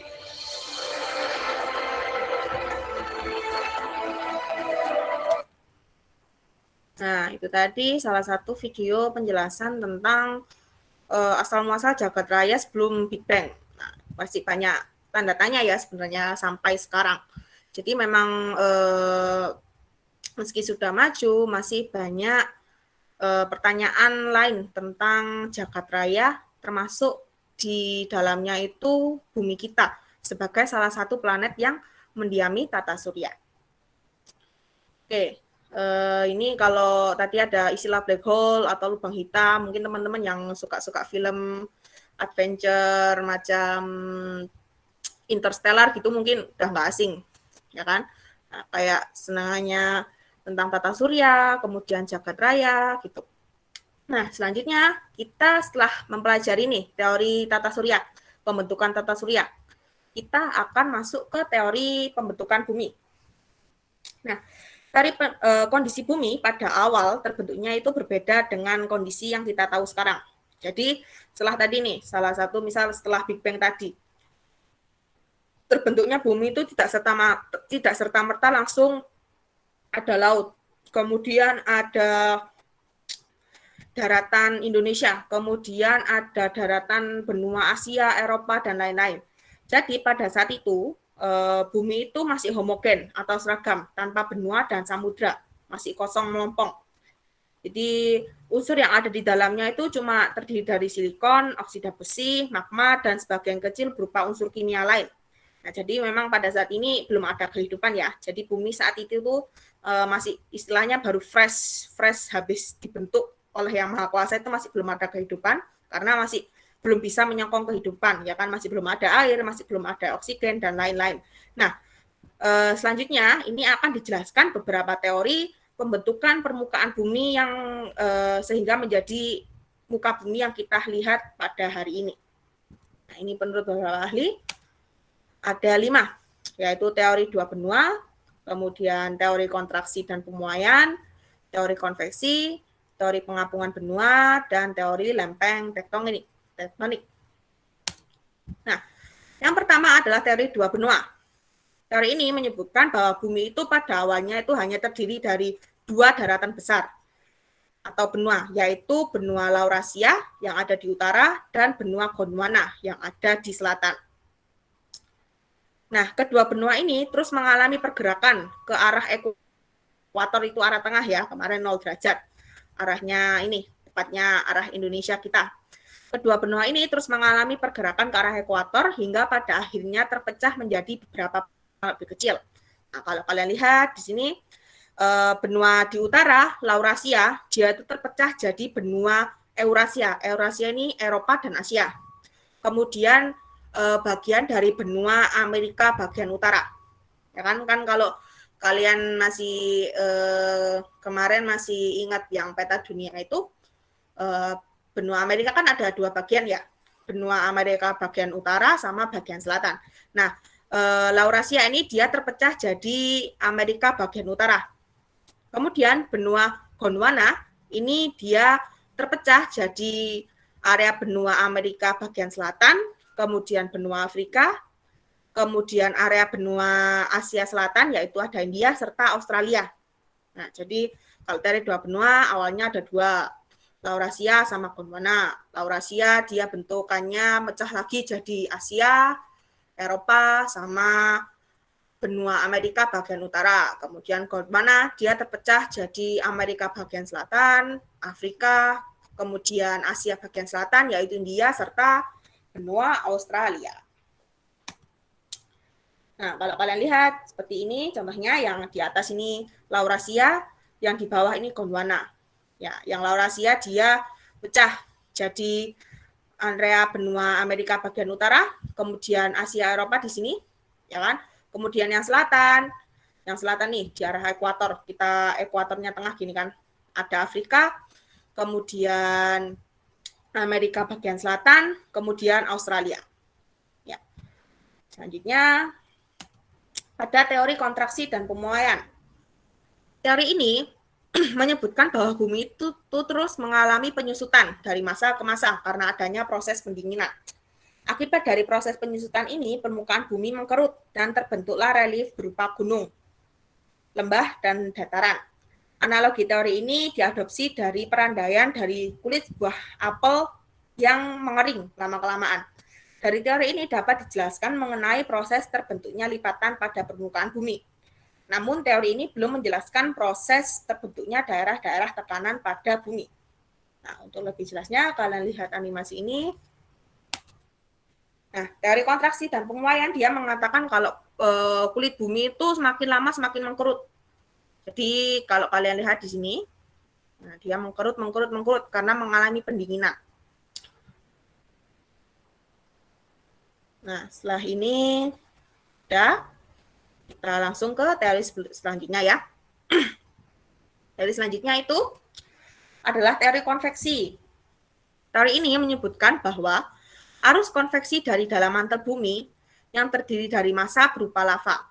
Nah, itu tadi salah satu video penjelasan tentang asal-muasal jagat raya sebelum Big Bang. Nah, pasti banyak tanda tanya ya sebenarnya sampai sekarang. Jadi memang meski sudah maju, masih banyak pertanyaan lain tentang jagat raya, termasuk di dalamnya itu bumi kita sebagai salah satu planet yang mendiami tata surya. Oke. Ini kalau tadi ada istilah black hole atau lubang hitam, mungkin teman-teman yang suka-suka film adventure macam Interstellar gitu mungkin udah nggak asing, ya kan? Nah, kayak senangannya tentang tata surya, kemudian jagat raya gitu. Nah, selanjutnya kita setelah mempelajari nih teori tata surya, pembentukan tata surya, kita akan masuk ke teori pembentukan bumi. Nah, dari kondisi bumi pada awal terbentuknya itu berbeda dengan kondisi yang kita tahu sekarang. Jadi setelah tadi nih, salah satu misal setelah Big Bang tadi, terbentuknya bumi itu tidak serta-merta langsung ada laut, kemudian ada daratan Indonesia, kemudian ada daratan benua Asia, Eropa, dan lain-lain. Jadi pada saat itu, bumi itu masih homogen atau seragam, tanpa benua dan samudra, masih kosong melompong. Jadi unsur yang ada di dalamnya itu cuma terdiri dari silikon, oksida besi, magma, dan sebagian kecil berupa unsur kimia lain. Nah, jadi memang pada saat ini belum ada kehidupan ya. Jadi bumi saat itu tuh masih istilahnya baru fresh habis dibentuk oleh Yang Maha Kuasa, itu masih belum ada kehidupan karena masih belum bisa menyokong kehidupan, ya kan, masih belum ada air, masih belum ada oksigen dan lain-lain. Nah, selanjutnya ini akan dijelaskan beberapa teori pembentukan permukaan bumi yang sehingga menjadi muka bumi yang kita lihat pada hari ini. Nah, ini menurut beberapa ahli ada 5, yaitu teori 2 benua, kemudian teori kontraksi dan pemuaian, teori konveksi, teori pengapungan benua, dan teori lempeng tektonik. Nah, yang pertama adalah teori 2 benua. Teori ini menyebutkan bahwa bumi itu pada awalnya itu hanya terdiri dari 2 daratan besar atau benua, yaitu benua Laurasia yang ada di utara dan benua Gondwana yang ada di selatan. Nah, kedua benua ini terus mengalami pergerakan ke arah ekuator, itu arah tengah ya, kemarin 0 derajat. Arahnya ini, tepatnya arah Indonesia kita. Kedua benua ini terus mengalami pergerakan ke arah ekuator hingga pada akhirnya terpecah menjadi beberapa lebih kecil. Nah, kalau kalian lihat di sini, benua di utara, Laurasia, dia itu terpecah jadi benua Eurasia. Eurasia ini Eropa dan Asia. Kemudian bagian dari benua Amerika bagian utara. Ya kan kalau kalian masih kemarin masih ingat yang peta dunia itu, benua Amerika kan ada 2 bagian ya, benua Amerika bagian utara sama bagian selatan. Nah, Laurasia ini dia terpecah jadi Amerika bagian utara. Kemudian benua Gondwana ini dia terpecah jadi area benua Amerika bagian selatan, kemudian benua Afrika, kemudian area benua Asia Selatan, yaitu ada India, serta Australia. Nah, jadi kalau dari 2 benua, awalnya ada 2, Laurasia sama Gondwana. Laurasia dia bentukannya mecah lagi jadi Asia, Eropa, sama benua Amerika bagian utara. Kemudian Gondwana dia terpecah jadi Amerika bagian selatan, Afrika, kemudian Asia bagian selatan, yaitu India, serta benua Australia. Nah, kalau kalian lihat seperti ini, contohnya yang di atas ini Laurasia, yang di bawah ini Gondwana. Ya, yang Laurasia dia pecah jadi area benua Amerika bagian utara, kemudian Asia Eropa di sini, ya kan? Kemudian yang selatan nih di arah ekuator, kita ekuatornya tengah gini kan, ada Afrika, kemudian Amerika bagian selatan, kemudian Australia. Ya. Selanjutnya ada teori kontraksi dan pemuaian. Teori ini menyebutkan bahwa bumi itu terus mengalami penyusutan dari masa ke masa karena adanya proses pendinginan. Akibat dari proses penyusutan ini, permukaan bumi mengkerut dan terbentuklah relief berupa gunung, lembah, dan dataran. Analogi teori ini diadopsi dari perandaian dari kulit buah apel yang mengering lama-kelamaan. Dari teori ini dapat dijelaskan mengenai proses terbentuknya lipatan pada permukaan bumi. Namun teori ini belum menjelaskan proses terbentuknya daerah-daerah tekanan pada bumi. Nah, untuk lebih jelasnya kalian lihat animasi ini. Nah, teori kontraksi dan pemuaian dia mengatakan kalau kulit bumi itu semakin lama semakin mengkerut. Jadi kalau kalian lihat di sini, nah dia mengkerut karena mengalami pendinginan. Nah, setelah ini udah, kita langsung ke teori selanjutnya ya. Teori selanjutnya itu adalah teori konveksi. Teori ini menyebutkan bahwa arus konveksi dari dalam mantel bumi yang terdiri dari massa berupa lava.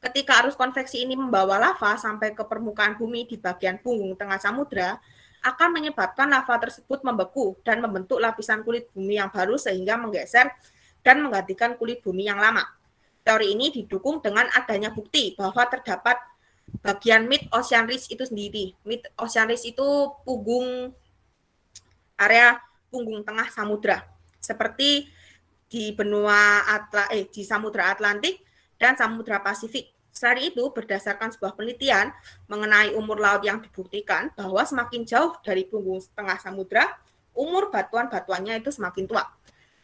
Ketika arus konveksi ini membawa lava sampai ke permukaan bumi di bagian punggung tengah samudra, akan menyebabkan lava tersebut membeku dan membentuk lapisan kulit bumi yang baru sehingga menggeser dan menggantikan kulit bumi yang lama. Teori ini didukung dengan adanya bukti bahwa terdapat bagian mid-ocean ridge itu sendiri. Mid-ocean ridge itu area punggung tengah samudra, seperti di di Samudra Atlantik dan Samudra Pasifik. Selain itu, berdasarkan sebuah penelitian mengenai umur laut yang dibuktikan bahwa semakin jauh dari punggung tengah samudra, umur batuan-batuannya itu semakin tua.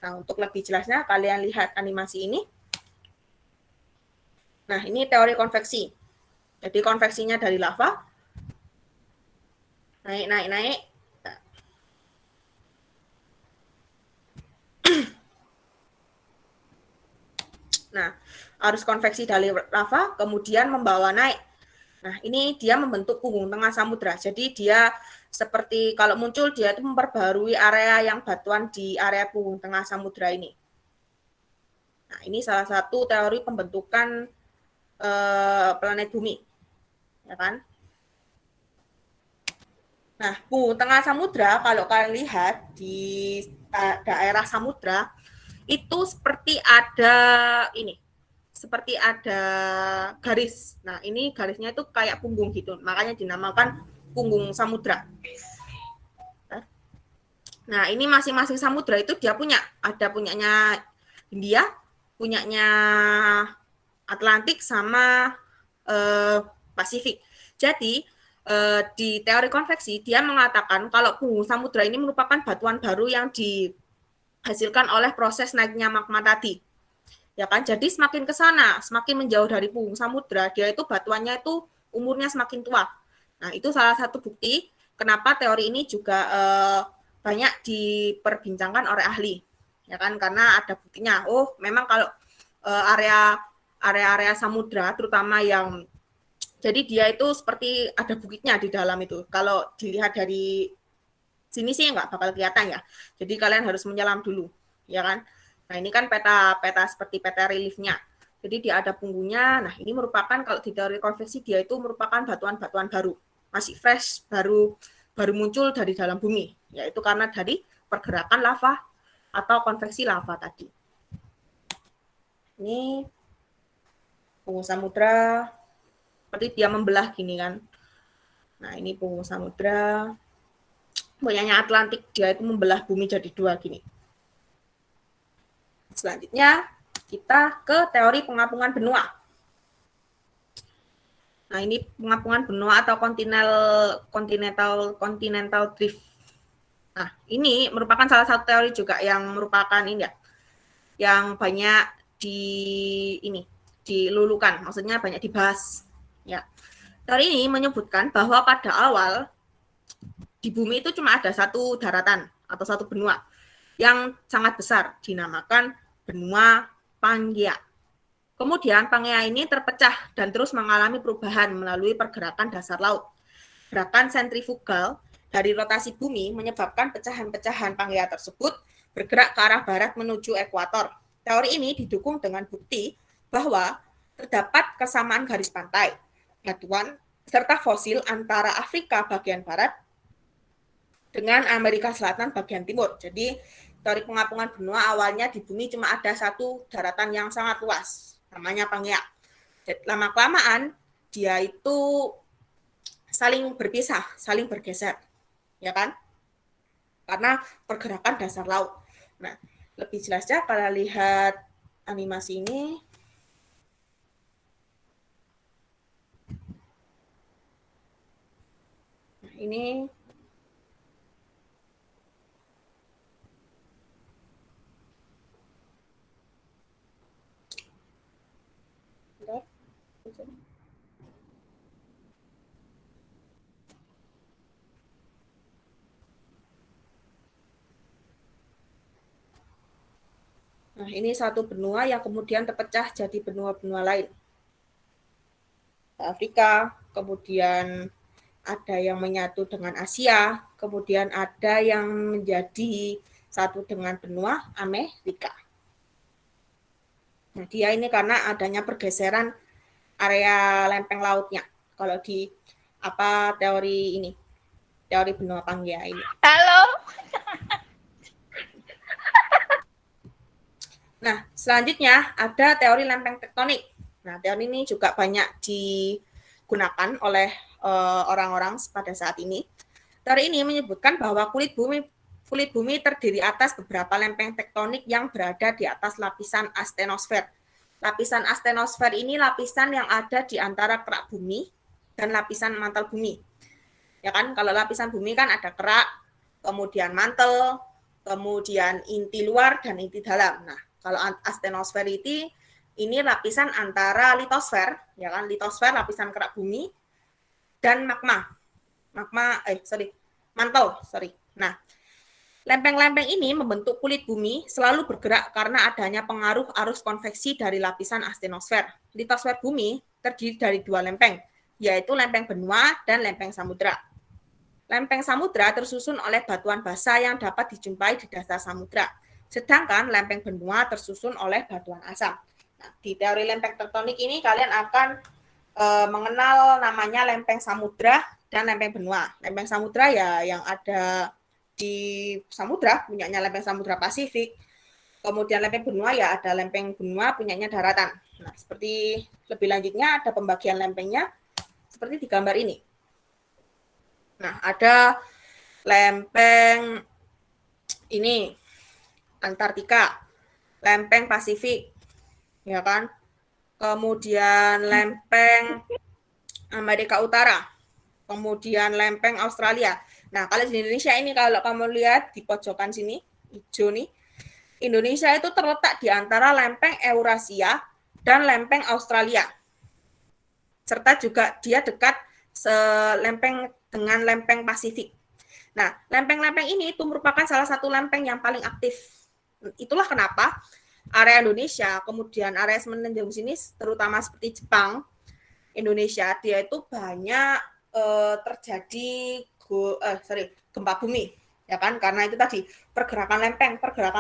Nah, untuk lebih jelasnya, kalian lihat animasi ini. Nah, ini teori konveksi. Jadi konveksinya dari lava, naik. Nah, arus konveksi dari lava kemudian membawa naik. Nah, ini dia membentuk punggung tengah samudra. Jadi dia seperti kalau muncul dia itu memperbarui area yang batuan di area punggung tengah samudra ini. Nah, ini salah satu teori pembentukan planet bumi, ya kan? Nah, punggung tengah samudra kalau kalian lihat di daerah samudra itu seperti ada garis. Nah, ini garisnya itu kayak punggung gitu, makanya dinamakan punggung samudra. Nah, ini masing-masing samudra itu dia punyanya India, punyanya Atlantik sama Pasifik. Jadi di teori konveksi dia mengatakan kalau punggung samudra ini merupakan batuan baru yang dihasilkan oleh proses naiknya magma tadi. Ya kan? Jadi semakin ke sana, semakin menjauh dari punggung samudra, dia itu batuannya itu umurnya semakin tua. Nah, itu salah satu bukti kenapa teori ini juga banyak diperbincangkan oleh ahli. Ya kan? Karena ada buktinya. Oh, memang kalau area samudra terutama yang jadi dia itu seperti ada bukitnya di dalam itu. Kalau dilihat dari sini sih nggak bakal kelihatan ya. Jadi kalian harus menyelam dulu, ya kan? Nah, ini kan peta seperti peta reliefnya. Jadi dia ada punggungnya. Nah, ini merupakan kalau di teori konveksi dia itu merupakan batuan-batuan baru. Masih fresh, baru muncul dari dalam bumi. Yaitu karena dari pergerakan lava atau konveksi lava tadi. Ini punggung samudra. Seperti dia membelah gini kan. Nah, ini punggung samudra. Punyanya Atlantik, dia itu membelah bumi jadi dua gini. Selanjutnya, kita ke teori pengapungan benua. Nah, ini pengapungan benua atau continental drift. Nah, ini merupakan salah satu teori juga yang merupakan ini ya, yang banyak dilulukan, maksudnya banyak dibahas. Ya. Teori ini menyebutkan bahwa pada awal di bumi itu cuma ada satu daratan atau satu benua yang sangat besar, dinamakan benua Pangea. Kemudian Pangea ini terpecah dan terus mengalami perubahan melalui pergerakan dasar laut. Gerakan sentrifugal dari rotasi bumi menyebabkan pecahan-pecahan Pangea tersebut bergerak ke arah barat menuju ekuator. Teori ini didukung dengan bukti bahwa terdapat kesamaan garis pantai, batuan, serta fosil antara Afrika bagian barat dengan Amerika Selatan bagian timur. Jadi, teori pengapungan benua awalnya di bumi cuma ada satu daratan yang sangat luas, namanya Pangea. Jadi, lama-kelamaan dia itu saling berpisah, saling bergeser, ya kan? Karena pergerakan dasar laut. Nah, lebih jelasnya kalau lihat animasi ini. Nah, ini Nah, ini satu benua yang kemudian terpecah jadi benua-benua lain. Afrika, kemudian ada yang menyatu dengan Asia, kemudian ada yang menjadi satu dengan benua Amerika. Nah, dia ini karena adanya pergeseran area lempeng lautnya. Kalau di teori ini. teori benua Pangea ini. Halo. Nah, selanjutnya ada teori lempeng tektonik. Nah, teori ini juga banyak digunakan oleh orang-orang pada saat ini. Teori ini menyebutkan bahwa kulit bumi terdiri atas beberapa lempeng tektonik yang berada di atas lapisan astenosfer. Lapisan astenosfer ini lapisan yang ada di antara kerak bumi dan lapisan mantel bumi. Ya kan, kalau lapisan bumi kan ada kerak, kemudian mantel, kemudian inti luar dan inti dalam. Nah, kalau astenosfer ini lapisan antara litosfer, ya kan, litosfer lapisan kerak bumi dan mantel. Nah, lempeng-lempeng ini membentuk kulit bumi selalu bergerak karena adanya pengaruh arus konveksi dari lapisan astenosfer. Litosfer bumi terdiri dari dua lempeng, yaitu lempeng benua dan lempeng samudra. Lempeng samudra tersusun oleh batuan basa yang dapat dijumpai di dasar samudra, sedangkan lempeng benua tersusun oleh batuan asam. Nah, di teori lempeng tektonik ini kalian akan mengenal namanya lempeng samudra dan lempeng benua. Lempeng samudra ya yang ada di samudra, punyanya lempeng samudra Pasifik. Kemudian lempeng benua ya ada lempeng benua punyanya daratan. Nah, seperti lebih lanjutnya ada pembagian lempengnya seperti di gambar ini. Nah, ada lempeng ini Antartika, lempeng Pasifik, ya kan? Kemudian lempeng Amerika Utara, kemudian lempeng Australia. Nah, kalau di Indonesia ini kalau kamu lihat di pojokan sini, hijau nih, Indonesia itu terletak di antara lempeng Eurasia dan lempeng Australia. Serta juga dia dekat selempeng dengan lempeng Pasifik. Nah, lempeng-lempeng ini itu merupakan salah satu lempeng yang paling aktif. Itulah kenapa area Indonesia, kemudian area semenanjung sini, terutama seperti Jepang, Indonesia, dia itu banyak terjadi gempa bumi, ya kan? Karena itu tadi pergerakan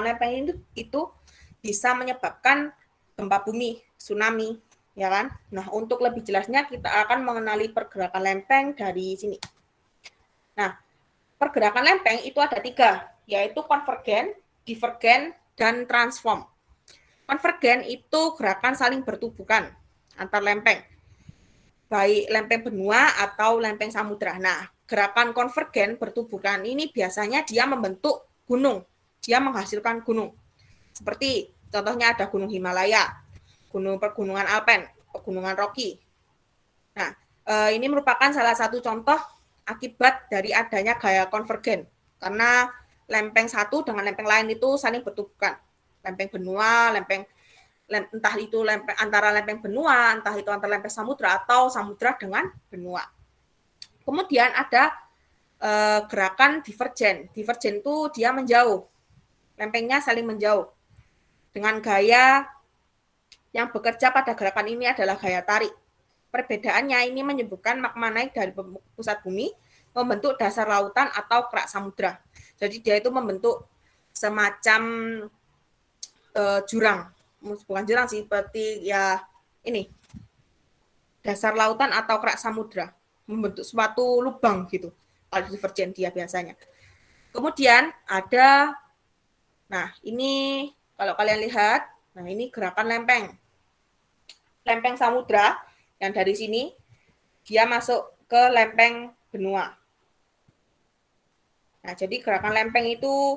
lempeng ini itu bisa menyebabkan gempa bumi, tsunami, ya kan? Nah, untuk lebih jelasnya kita akan mengenali pergerakan lempeng dari sini. Nah, pergerakan lempeng itu ada 3, yaitu konvergen, divergen, dan transform. Konvergen itu gerakan saling bertubuhkan antar lempeng, baik lempeng benua atau lempeng samudra. Nah, gerakan konvergen bertubuhkan ini biasanya dia membentuk gunung, dia menghasilkan gunung. Seperti contohnya ada Gunung Himalaya, Pegunungan Alpen, Pegunungan Rocky. Nah, ini merupakan salah satu contoh akibat dari adanya gaya konvergen, karena lempeng satu dengan lempeng lain itu saling bertubuhkan. Lempeng benua, entah itu antara lempeng benua, entah itu antara lempeng samudra atau samudra dengan benua. Kemudian ada gerakan divergen. Divergen itu dia menjauh, lempengnya saling menjauh. Dengan gaya yang bekerja pada gerakan ini adalah gaya tarik. Perbedaannya ini menyebutkan magma naik dari pusat bumi, membentuk dasar lautan atau kerak samudra. Jadi dia itu membentuk semacam jurang, bukan jurang sih, seperti ya ini dasar lautan atau kerak samudra, membentuk suatu lubang gitu. Kalau divergen dia biasanya. Kemudian ada, nah ini kalau kalian lihat, nah ini gerakan lempeng samudra yang dari sini dia masuk ke lempeng benua. Nah, jadi gerakan lempeng itu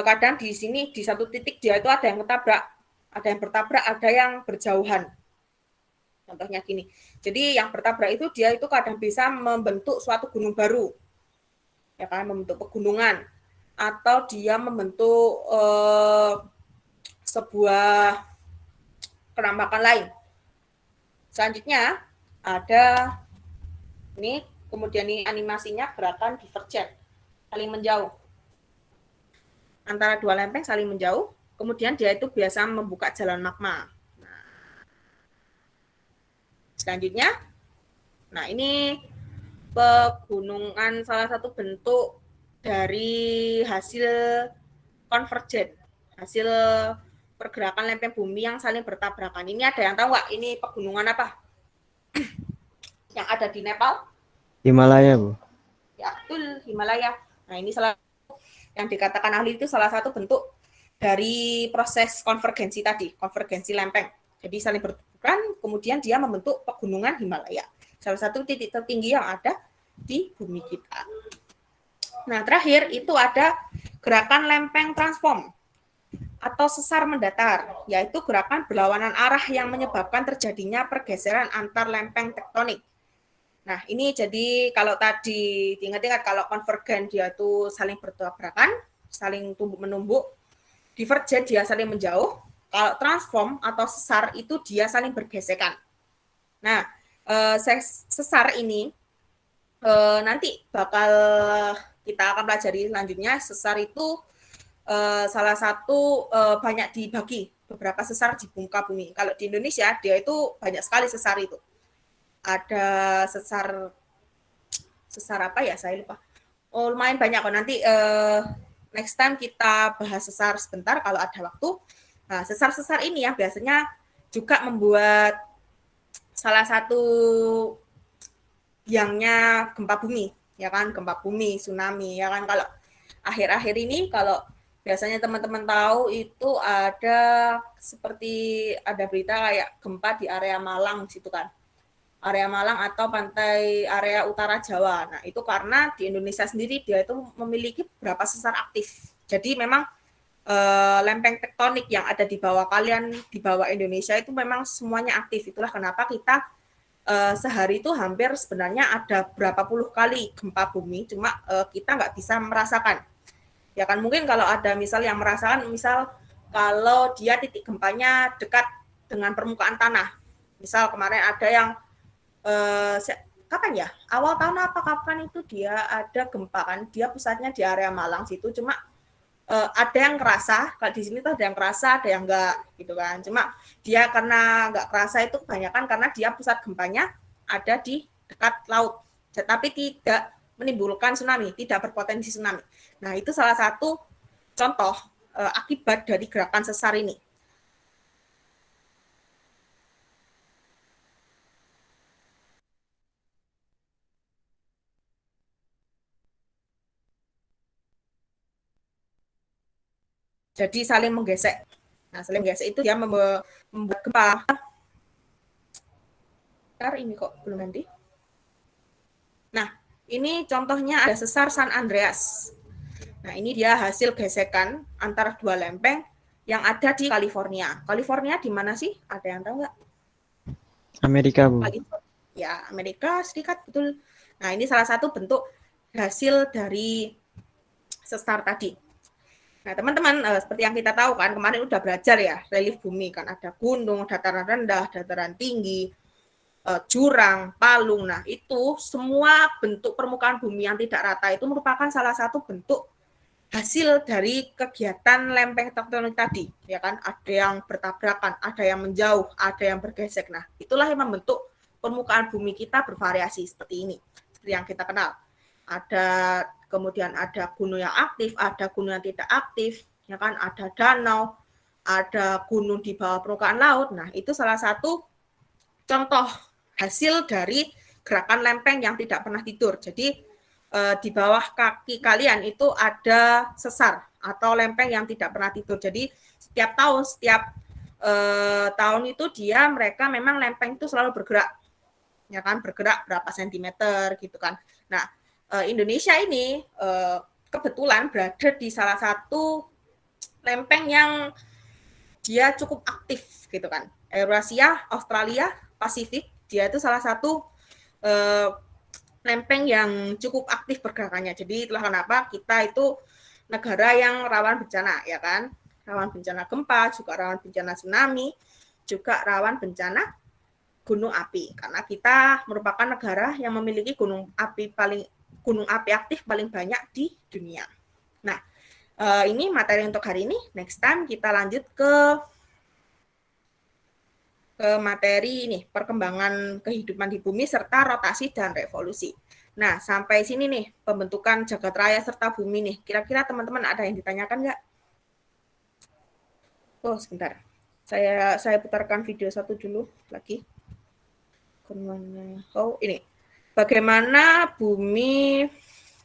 kadang di sini di satu titik dia itu ada yang bertabrak, ada yang berjauhan. Contohnya gini. Jadi yang bertabrak itu dia itu kadang bisa membentuk suatu gunung baru. Ya kan, membentuk pegunungan atau dia membentuk sebuah penampakan lain. Selanjutnya ada ini, kemudian ini animasinya gerakan divergen, saling menjauh. Antara dua lempeng saling menjauh, kemudian dia itu biasa membuka jalan magma. Nah, selanjutnya, nah ini pegunungan salah satu bentuk dari hasil konvergen, hasil pergerakan lempeng bumi yang saling bertabrakan. Ini ada yang tahu nggak? Ini pegunungan apa? Yang ada di Nepal? Himalaya, Bu. Ya, betul, Himalaya. Nah, ini salah yang dikatakan ahli itu salah satu bentuk dari proses konvergensi tadi, konvergensi lempeng. Jadi saling bertuburan, kemudian dia membentuk pegunungan Himalaya. Salah satu titik tertinggi yang ada di bumi kita. Nah, terakhir itu ada gerakan lempeng transform atau sesar mendatar, yaitu gerakan berlawanan arah yang menyebabkan terjadinya pergeseran antar lempeng tektonik. Nah, ini jadi kalau tadi diingat-ingat kalau konvergen dia itu saling bertabrakan, saling tumbuk-menumbuk, divergen dia saling menjauh, kalau transform atau sesar itu dia saling bergesekan. Nah, sesar ini nanti bakal kita akan pelajari selanjutnya. Sesar itu salah satu banyak dibagi beberapa sesar di muka bumi. Kalau di Indonesia dia itu banyak sekali sesar itu. Ada sesar apa ya, saya lupa. Oh, lumayan banyak kok. Nanti next time kita bahas sesar sebentar kalau ada waktu. Nah, sesar-sesar ini ya biasanya juga membuat salah satu biangnya gempa bumi, ya kan, gempa bumi, tsunami, ya kan. Kalau akhir-akhir ini kalau biasanya teman-teman tahu itu ada seperti ada berita kayak gempa di area Malang situ kan. Area Malang atau pantai area utara Jawa. Nah, itu karena di Indonesia sendiri dia itu memiliki beberapa sesar aktif. Jadi memang lempeng tektonik yang ada di bawah kalian, di bawah Indonesia itu memang semuanya aktif. Itulah kenapa kita sehari itu hampir sebenarnya ada berapa puluh kali gempa bumi, cuma kita nggak bisa merasakan. Ya kan, mungkin kalau ada misal yang merasakan, misal kalau dia titik gempanya dekat dengan permukaan tanah. Misal kemarin ada yang kapan ya? Awal tahun apa kapan itu dia ada gempa kan? Dia pusatnya di area Malang situ, cuma ada yang kerasa, kalau di sini tuh ada yang kerasa, ada yang enggak gitu kan. Cuma dia karena enggak kerasa itu kebanyakan karena dia pusat gempanya ada di dekat laut, tetapi tidak menimbulkan tsunami, tidak berpotensi tsunami. Nah, itu salah satu contoh akibat dari gerakan sesar ini. Jadi saling menggesek. Nah, saling menggesek itu dia membuat gempa. Ini kok belum nanti. Nah, ini contohnya ada sesar San Andreas. Nah, ini dia hasil gesekan antara dua lempeng yang ada di California. California di mana sih? Ada yang tahu nggak? Amerika, Bu. Ya, Amerika Serikat, betul. Nah, ini salah satu bentuk hasil dari sesar tadi. Nah, teman-teman, seperti yang kita tahu kan, kemarin udah belajar ya, relief bumi kan, ada gunung, dataran rendah, dataran tinggi, jurang, palung. Nah, itu semua bentuk permukaan bumi yang tidak rata itu merupakan salah satu bentuk hasil dari kegiatan lempeng tektonik tadi, ya kan? Ada yang bertabrakan, ada yang menjauh, ada yang bergesek. Nah, itulah yang membentuk permukaan bumi kita bervariasi seperti ini, seperti yang kita kenal. Kemudian ada gunung yang aktif, ada gunung yang tidak aktif, ya kan? Ada danau, ada gunung di bawah permukaan laut. Nah, itu salah satu contoh hasil dari gerakan lempeng yang tidak pernah tidur. Jadi di bawah kaki kalian itu ada sesar atau lempeng yang tidak pernah tidur. Jadi setiap tahun itu mereka memang lempeng itu selalu bergerak, ya kan, bergerak berapa sentimeter gitu kan. Nah, Indonesia ini kebetulan berada di salah satu lempeng yang dia cukup aktif gitu kan. Eurasia, Australia, Pasifik, dia itu salah satu lempeng yang cukup aktif pergerakannya. Jadi itulah kenapa kita itu negara yang rawan bencana, ya kan? Rawan bencana gempa, juga rawan bencana tsunami, juga rawan bencana gunung api. Karena kita merupakan negara yang memiliki gunung api aktif paling banyak di dunia. Nah, ini materi untuk hari ini. Next time kita lanjut ke materi ini, perkembangan kehidupan di bumi serta rotasi dan revolusi. Nah, sampai sini nih pembentukan jagat raya serta bumi nih. Kira-kira teman-teman ada yang ditanyakan nggak? Oh, sebentar. Saya putarkan video satu dulu lagi. Oh, ini. Bagaimana bumi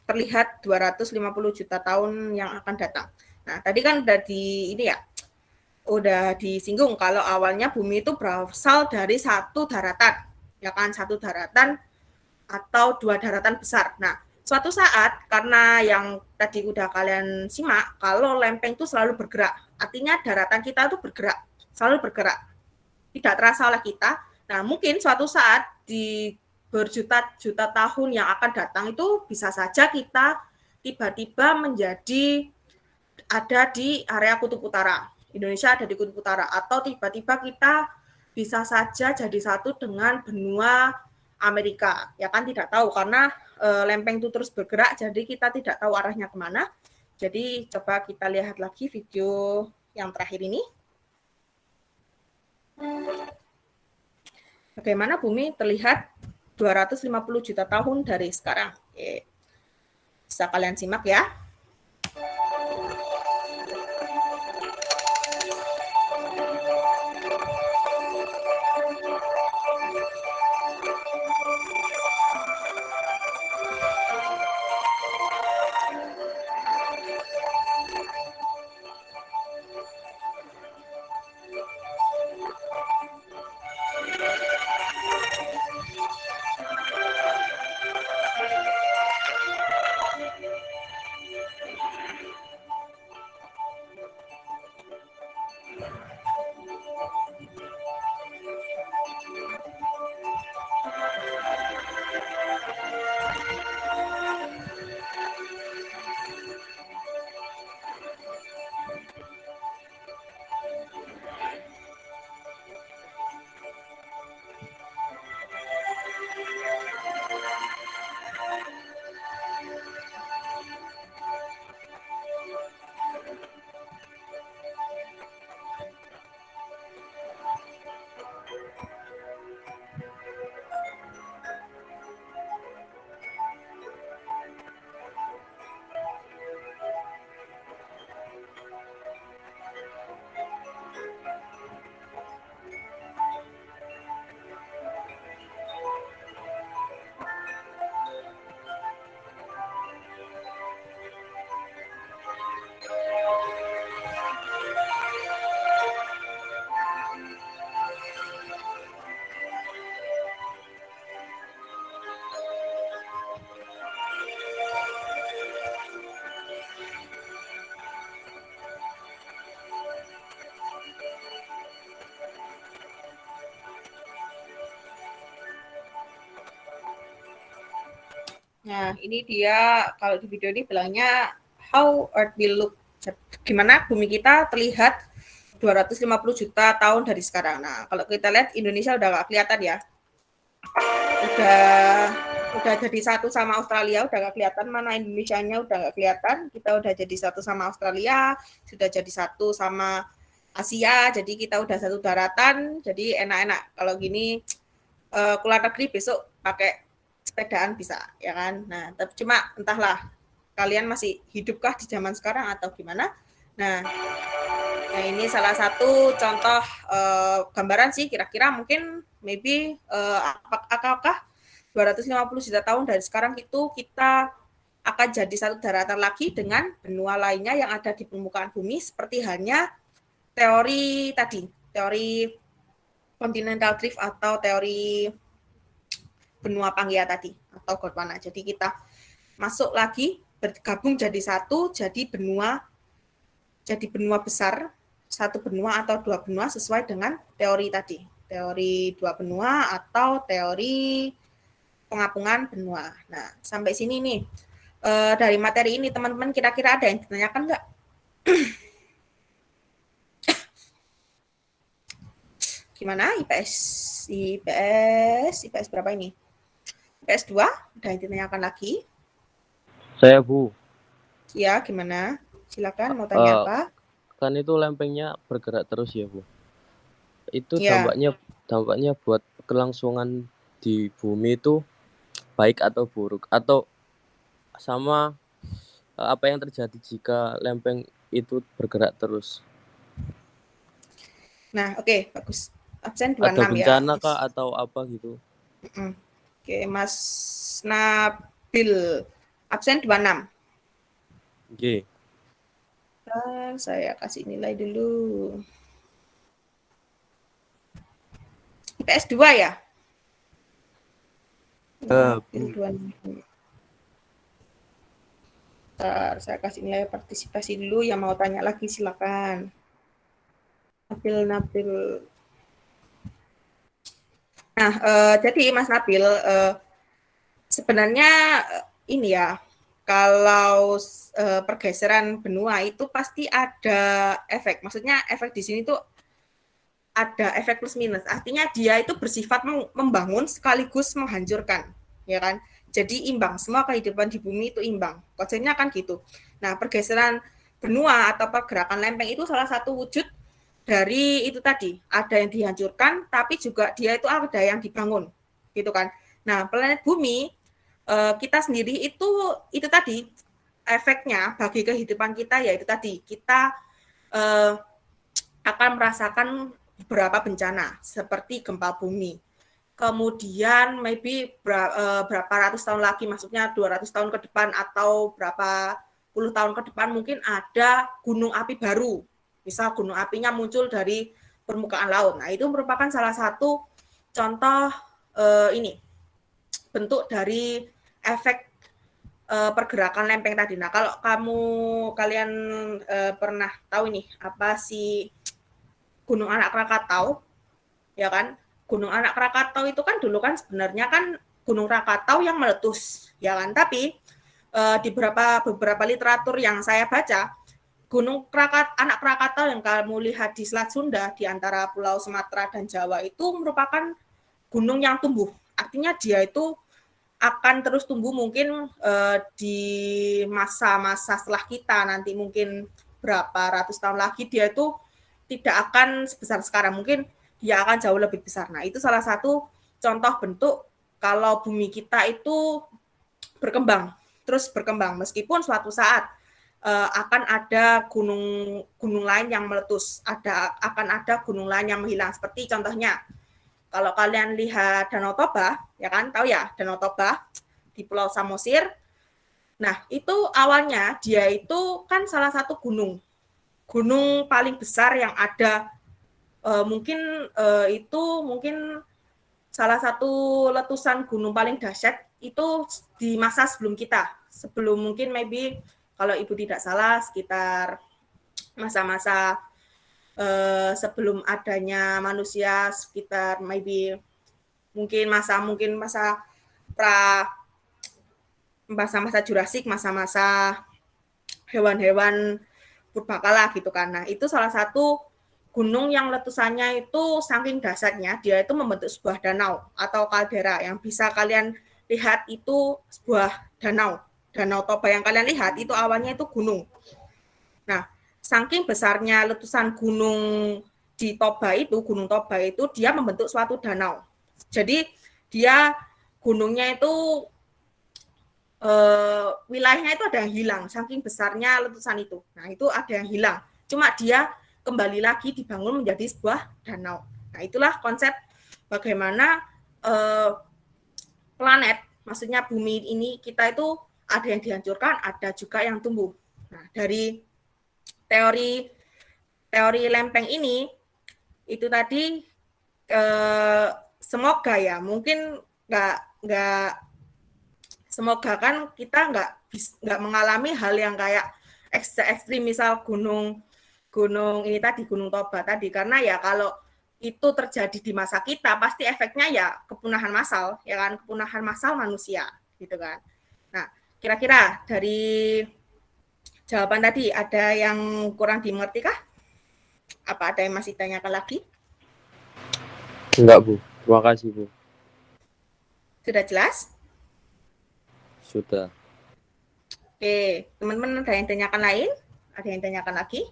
terlihat 250 juta tahun yang akan datang. Nah, tadi kan udah disinggung kalau awalnya bumi itu berasal dari satu daratan, ya kan, satu daratan atau dua daratan besar. Nah, suatu saat karena yang tadi udah kalian simak, kalau lempeng itu selalu bergerak, artinya daratan kita itu bergerak, selalu bergerak, tidak terasa oleh kita. Nah, mungkin suatu saat di berjuta-juta tahun yang akan datang itu bisa saja kita tiba-tiba menjadi ada di area kutub utara. Indonesia ada di kutub utara, atau tiba-tiba kita bisa saja jadi satu dengan benua Amerika, ya kan, tidak tahu karena lempeng itu terus bergerak, jadi kita tidak tahu arahnya kemana. Jadi coba kita lihat lagi video yang terakhir ini. Bagaimana bumi terlihat 250 juta tahun dari sekarang. Oke. Bisa kalian simak ya. Nah, ini dia kalau di video ini bilangnya how Earth will look. Gimana bumi kita terlihat 250 juta tahun dari sekarang. Nah, kalau kita lihat Indonesia udah nggak kelihatan ya. Udah jadi satu sama Australia, udah nggak kelihatan mana Indonesianya, udah nggak kelihatan. Kita udah jadi satu sama Australia, sudah jadi satu sama Asia, jadi kita udah satu daratan, jadi enak-enak. Kalau gini keluar negeri besok pakai sepedaan bisa, ya kan? Nah, tapi cuma entahlah kalian masih hidupkah di zaman sekarang atau gimana? Nah ini salah satu contoh gambaran sih, kira-kira mungkin maybe apakah 250 juta tahun dari sekarang itu kita akan jadi satu daratan lagi dengan benua lainnya yang ada di permukaan bumi, seperti halnya teori tadi, teori continental drift atau teori benua Pangaea tadi atau Gondwana. Jadi kita masuk lagi bergabung jadi satu, jadi benua besar, satu benua atau dua benua sesuai dengan teori tadi, teori dua benua atau teori pengapungan benua. Nah, sampai sini nih dari materi ini teman-teman kira-kira ada yang ditanyakan nggak? Gimana IPS berapa ini? IPS 2, udah ditanyakan lagi? Saya Bu. Ya, gimana? Silakan mau tanya apa? Kan itu lempengnya bergerak terus ya Bu. Itu Ya. dampaknya buat kelangsungan di bumi itu baik atau buruk, atau sama apa yang terjadi jika lempeng itu bergerak terus? Nah, oke, bagus. Absen 26 Ada bencana ya. kah atau apa gitu? Oke, Mas Nabil. Absen 26. Oke. Saya kasih nilai dulu. IPS 2 ya? Nabil 26. Bentar, saya kasih nilai partisipasi dulu. Yang mau tanya lagi silakan. Nabil. Nah, jadi Mas Nabil, sebenarnya ini ya, kalau pergeseran benua itu pasti ada efek. Maksudnya efek di sini tuh ada efek plus minus. Artinya dia itu bersifat membangun sekaligus menghancurkan, ya kan? Jadi imbang. Semua kehidupan di bumi itu imbang. Konsepnya kan gitu. Nah, pergeseran benua atau pergerakan lempeng itu salah satu wujud dari itu tadi. Ada yang dihancurkan, tapi juga dia itu ada yang dibangun, gitu kan? Nah, planet bumi kita sendiri itu tadi efeknya bagi kehidupan kita yaitu tadi kita akan merasakan beberapa bencana seperti gempa bumi. Kemudian maybe berapa ratus tahun lagi, maksudnya 200 tahun ke depan atau berapa puluh tahun ke depan mungkin ada gunung api baru. Misal gunung apinya muncul dari permukaan laut. Nah, itu merupakan salah satu contoh ini bentuk dari efek pergerakan lempeng tadi. Nah, kalau kalian pernah tahu ini apa sih Gunung Anak Krakatau, ya kan? Gunung Anak Krakatau itu kan dulu kan sebenarnya kan Gunung Krakatau yang meletus, ya kan? Tapi di beberapa literatur yang saya baca, Anak Krakatau yang kamu lihat di Selat Sunda di antara Pulau Sumatera dan Jawa itu merupakan gunung yang tumbuh. Artinya dia itu akan terus tumbuh mungkin di masa-masa setelah kita nanti mungkin berapa ratus tahun lagi dia itu tidak akan sebesar sekarang, mungkin dia akan jauh lebih besar. Nah, itu salah satu contoh bentuk kalau bumi kita itu berkembang, terus berkembang meskipun suatu saat akan ada gunung lain yang meletus, akan ada gunung lain yang menghilang. Seperti contohnya, kalau kalian lihat Danau Toba, ya kan, tahu ya Danau Toba di Pulau Samosir. Nah, itu awalnya dia itu kan salah satu gunung paling besar yang ada. Mungkin salah satu letusan gunung paling dahsyat itu di masa sebelum kita. Sebelum mungkin maybe kalau ibu tidak salah sekitar masa-masa sebelum adanya manusia, sekitar maybe mungkin masa masa Jurassik, masa-masa hewan-hewan purbakala gitu kan. Nah, itu salah satu gunung yang letusannya itu saking dahsyatnya, dia itu membentuk sebuah danau atau kaldera yang bisa kalian lihat itu sebuah danau. Danau Toba yang kalian lihat itu awalnya itu gunung. Nah, saking besarnya letusan gunung di Toba itu, Gunung Toba itu dia membentuk suatu danau. Jadi dia gunungnya itu wilayahnya itu ada yang hilang, saking besarnya letusan itu. Nah, itu ada yang hilang. Cuma dia kembali lagi dibangun menjadi sebuah danau. Nah, itulah konsep bagaimana planet, maksudnya bumi ini kita itu ada yang dihancurkan, ada juga yang tumbuh. Nah, dari teori lempeng ini itu tadi semoga ya, mungkin nggak semoga kan kita nggak mengalami hal yang kayak ekstrim, misal gunung ini tadi, Gunung Toba tadi, karena ya kalau itu terjadi di masa kita pasti efeknya ya kepunahan massal, ya kan, kepunahan massal manusia gitu kan. Nah, kira-kira dari jawaban tadi ada yang kurang dimengerti kah? Apa ada yang masih tanyakan lagi? Enggak, Bu. Terima kasih, Bu. Sudah jelas? Sudah. Oke, teman-teman ada yang tanyakan lain? Ada yang tanyakan lagi?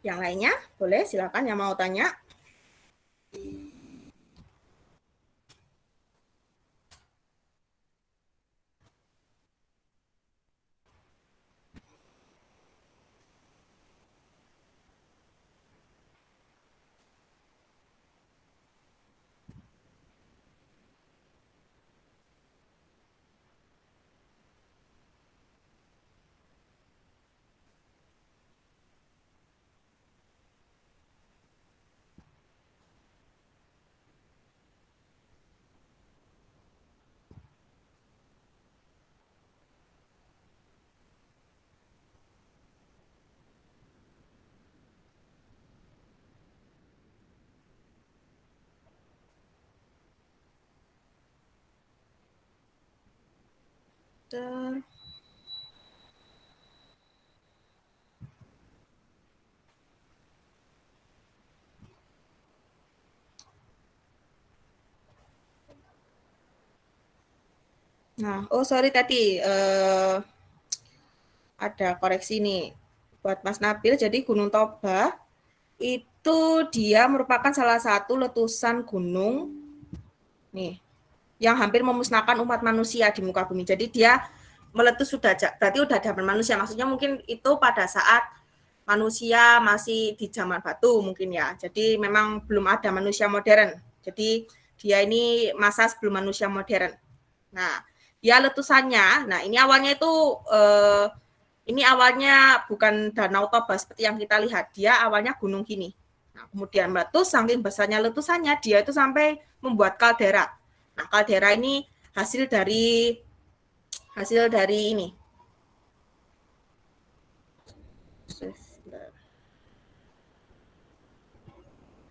Yang lainnya boleh silakan yang mau tanya. Bentar. Nah, oh sorry tadi ada koreksi nih buat Mas Nabil. Jadi Gunung Toba itu dia merupakan salah satu letusan gunung nih yang hampir memusnahkan umat manusia di muka bumi. Jadi dia meletus berarti udah zaman manusia. Maksudnya mungkin itu pada saat manusia masih di zaman batu mungkin ya. Jadi memang belum ada manusia modern. Jadi dia ini masa sebelum manusia modern. Nah, dia letusannya, nah ini awalnya itu ini awalnya bukan Danau Toba seperti yang kita lihat. Dia awalnya gunung gini. Nah, kemudian meletus, saking besarnya letusannya dia itu sampai membuat kaldera. Nah, kaldera ini hasil dari ini.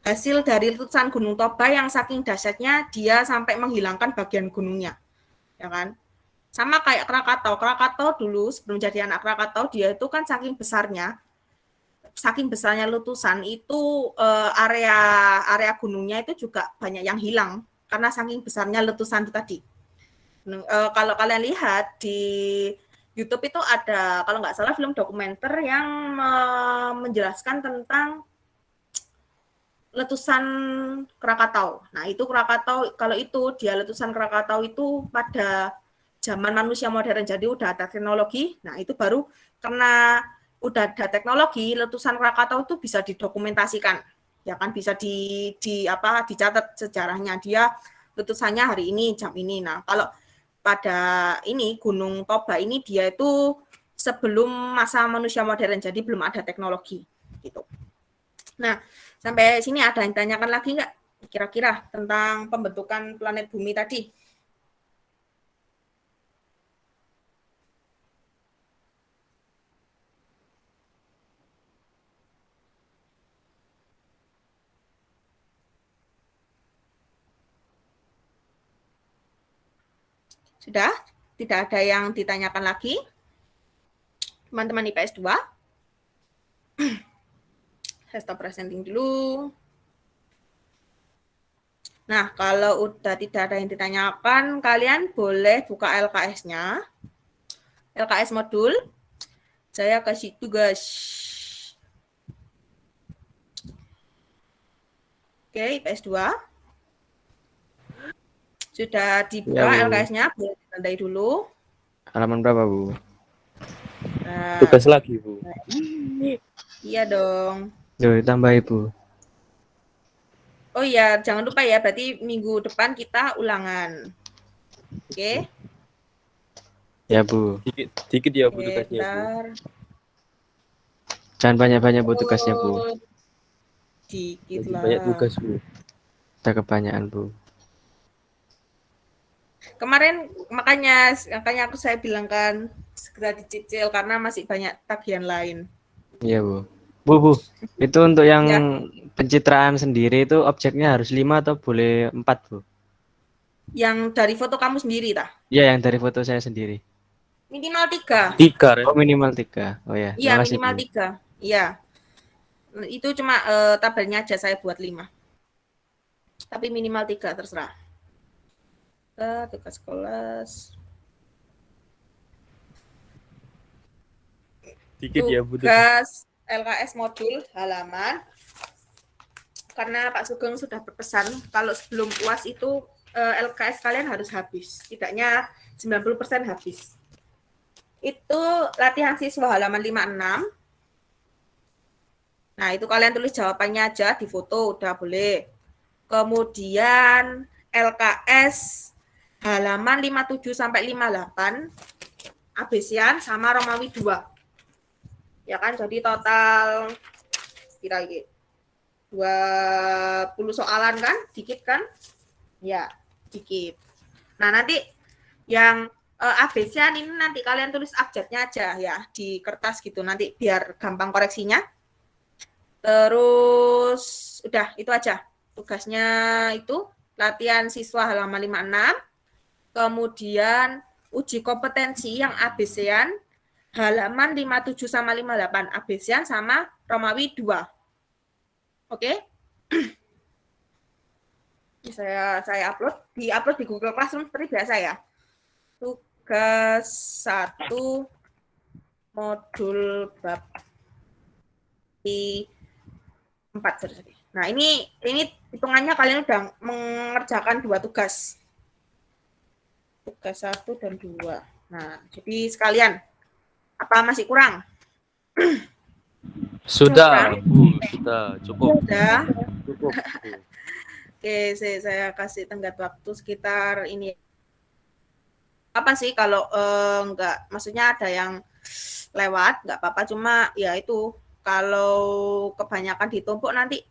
Hasil dari letusan Gunung Toba yang saking dahsyatnya dia sampai menghilangkan bagian gunungnya. Ya kan? Sama kayak Krakatau. Krakatau dulu sebelum jadi anak Krakatau dia itu kan saking besarnya letusan itu area gunungnya itu juga banyak yang hilang karena saking besarnya letusan itu tadi. Kalau kalian lihat di YouTube itu ada kalau nggak salah film dokumenter yang menjelaskan tentang letusan Krakatau. Nah itu Krakatau kalau itu dia letusan Krakatau itu pada zaman manusia modern, jadi udah ada teknologi. Nah itu baru karena udah ada teknologi, letusan Krakatau itu bisa didokumentasikan, ya kan bisa dicatat sejarahnya dia letusannya hari ini jam ini. Nah kalau pada ini Gunung Toba ini dia itu sebelum masa manusia modern, jadi belum ada teknologi gitu. Nah sampai sini ada yang tanyakan lagi nggak kira-kira tentang pembentukan planet bumi tadi? Sudah? Tidak ada yang ditanyakan lagi? Teman-teman IPS 2? Saya stop presenting dulu. Nah, kalau udah tidak ada yang ditanyakan, kalian boleh buka LKS-nya. LKS modul. Saya kasih tugas. Oke, IPS 2. Sudah dibuka Ya, Bu. LKS-nya, boleh ditandai dulu. Halaman berapa, Bu? Nah, Tugas lagi, Bu. iya dong. Duh, tambah Ibu. Oh iya, jangan lupa ya, berarti minggu depan kita ulangan. Oke? Ya, Bu. Dikit ya, Bu, Oke, tugasnya, Bu. bentar. Jangan banyak-banyak, Bu, tugasnya, Bu. Oh, dikit Lagi lah. banyak tugas, Bu. Kita kebanyakan, Bu. Kemarin makanya saya bilang kan segera dicicil karena masih banyak tagihan lain. Iya, Bu. Bu, itu untuk yang Ya. pencitraan sendiri itu objeknya harus 5 atau boleh 4, Bu? Yang dari foto kamu sendiri, tah? Iya, yang dari foto saya sendiri. Minimal 3. 3, Ren. Oh, minimal 3. Oh ya, Iya, makasih, minimal Bu. 3. Iya. Itu cuma tabelnya aja saya buat 5. Tapi minimal 3 terserah. Tugas kelas. Dikit ya, Bu. Tugas LKS modul halaman. Karena Pak Sugeng sudah berpesan kalau sebelum UAS itu LKS kalian harus habis. Setidaknya 90% habis. Itu latihan siswa halaman 56. Nah, itu kalian tulis jawabannya aja di foto, udah boleh. Kemudian LKS halaman 57 sampai 58 abesian sama Romawi 2. Ya kan, jadi total kira-kira 20 soalan kan? Dikit kan? Ya, dikit. Nah, nanti yang abesian ini nanti kalian tulis abjadnya aja ya di kertas gitu, nanti biar gampang koreksinya. Terus udah itu aja. Tugasnya itu latihan siswa halaman 56. Kemudian uji kompetensi yang ABC-an halaman 57 sama 58, ABC-an sama Romawi 2. Oke? Saya upload di Google Classroom seperti biasa ya. Tugas 1 modul bab 4. Nah, ini hitungannya kalian udah mengerjakan 2 tugas. Tugas 1 dan 2. Nah, jadi sekalian, apa masih kurang? Sudah, Bu, sudah cukup. Sudah. Cukup. Bu. Oke, saya kasih tenggat waktu sekitar ini. Apa sih kalau enggak, maksudnya ada yang lewat, enggak apa-apa, cuma ya itu kalau kebanyakan ditumpuk nanti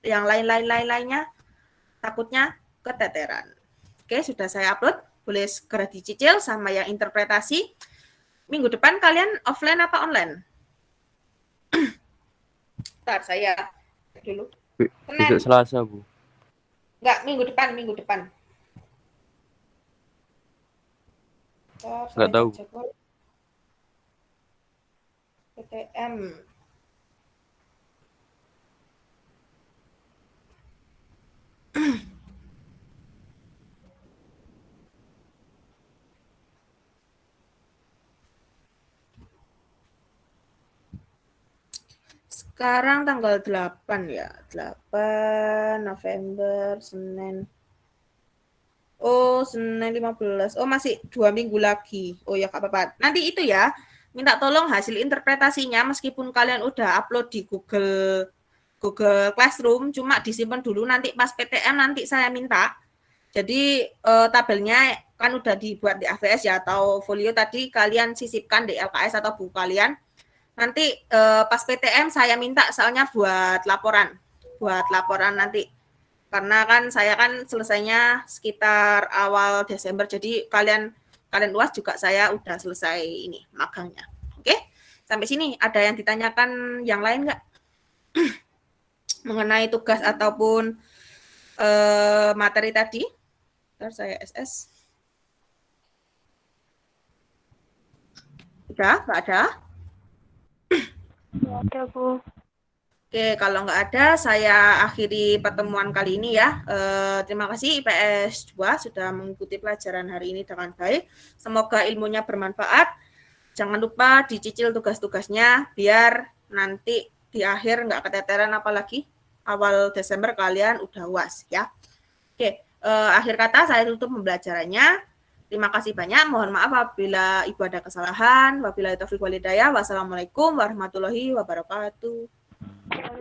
yang lainnya takutnya keteteran. Oke, sudah saya upload, boleh segera dicicil sama yang interpretasi. Minggu depan kalian offline apa online? Bentar, saya dulu. Besok Selasa, Bu. Enggak, minggu depan. Enggak tahu. PTM. Sekarang tanggal 8 ya. 8 November, Senin. Oh, Senin 15. Oh, masih 2 minggu lagi. Oh ya, Kak apa-apa. Nanti itu ya, minta tolong hasil interpretasinya meskipun kalian udah upload di Google Classroom, cuma disimpan dulu nanti pas PTM nanti saya minta. Jadi tabelnya kan udah dibuat di AVS ya, atau folio tadi kalian sisipkan di LKS atau buku kalian. Nanti pas PTM saya minta soalnya buat laporan nanti. Karena kan saya kan selesainya sekitar awal Desember, jadi kalian UAS juga saya udah selesai ini magangnya. Oke? Sampai sini ada yang ditanyakan yang lain nggak? Mengenai tugas ataupun materi tadi? Ntar saya SS. Udah? Nggak ada? Nggak ada, Bu. Oke, kalau nggak ada, saya akhiri pertemuan kali ini ya. Terima kasih IPS 2 sudah mengikuti pelajaran hari ini dengan baik. Semoga ilmunya bermanfaat. Jangan lupa dicicil tugas-tugasnya, biar nanti di akhir nggak keteteran, apalagi awal Desember kalian udah UAS ya. Oke, akhir kata saya tutup pembelajarannya. Terima kasih banyak. Mohon maaf apabila Ibu ada kesalahan. Wabillahi taufiq wal hidayah. Wassalamualaikum warahmatullahi wabarakatuh.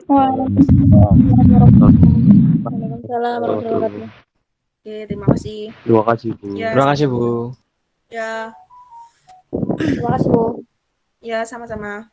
Waalaikumsalam warahmatullahi wabarakatuh. Oke, terima kasih. Terima kasih, Bu. Ya, Terima kasih, Bu. ya, Terima kasih, Bu. ya sama-sama.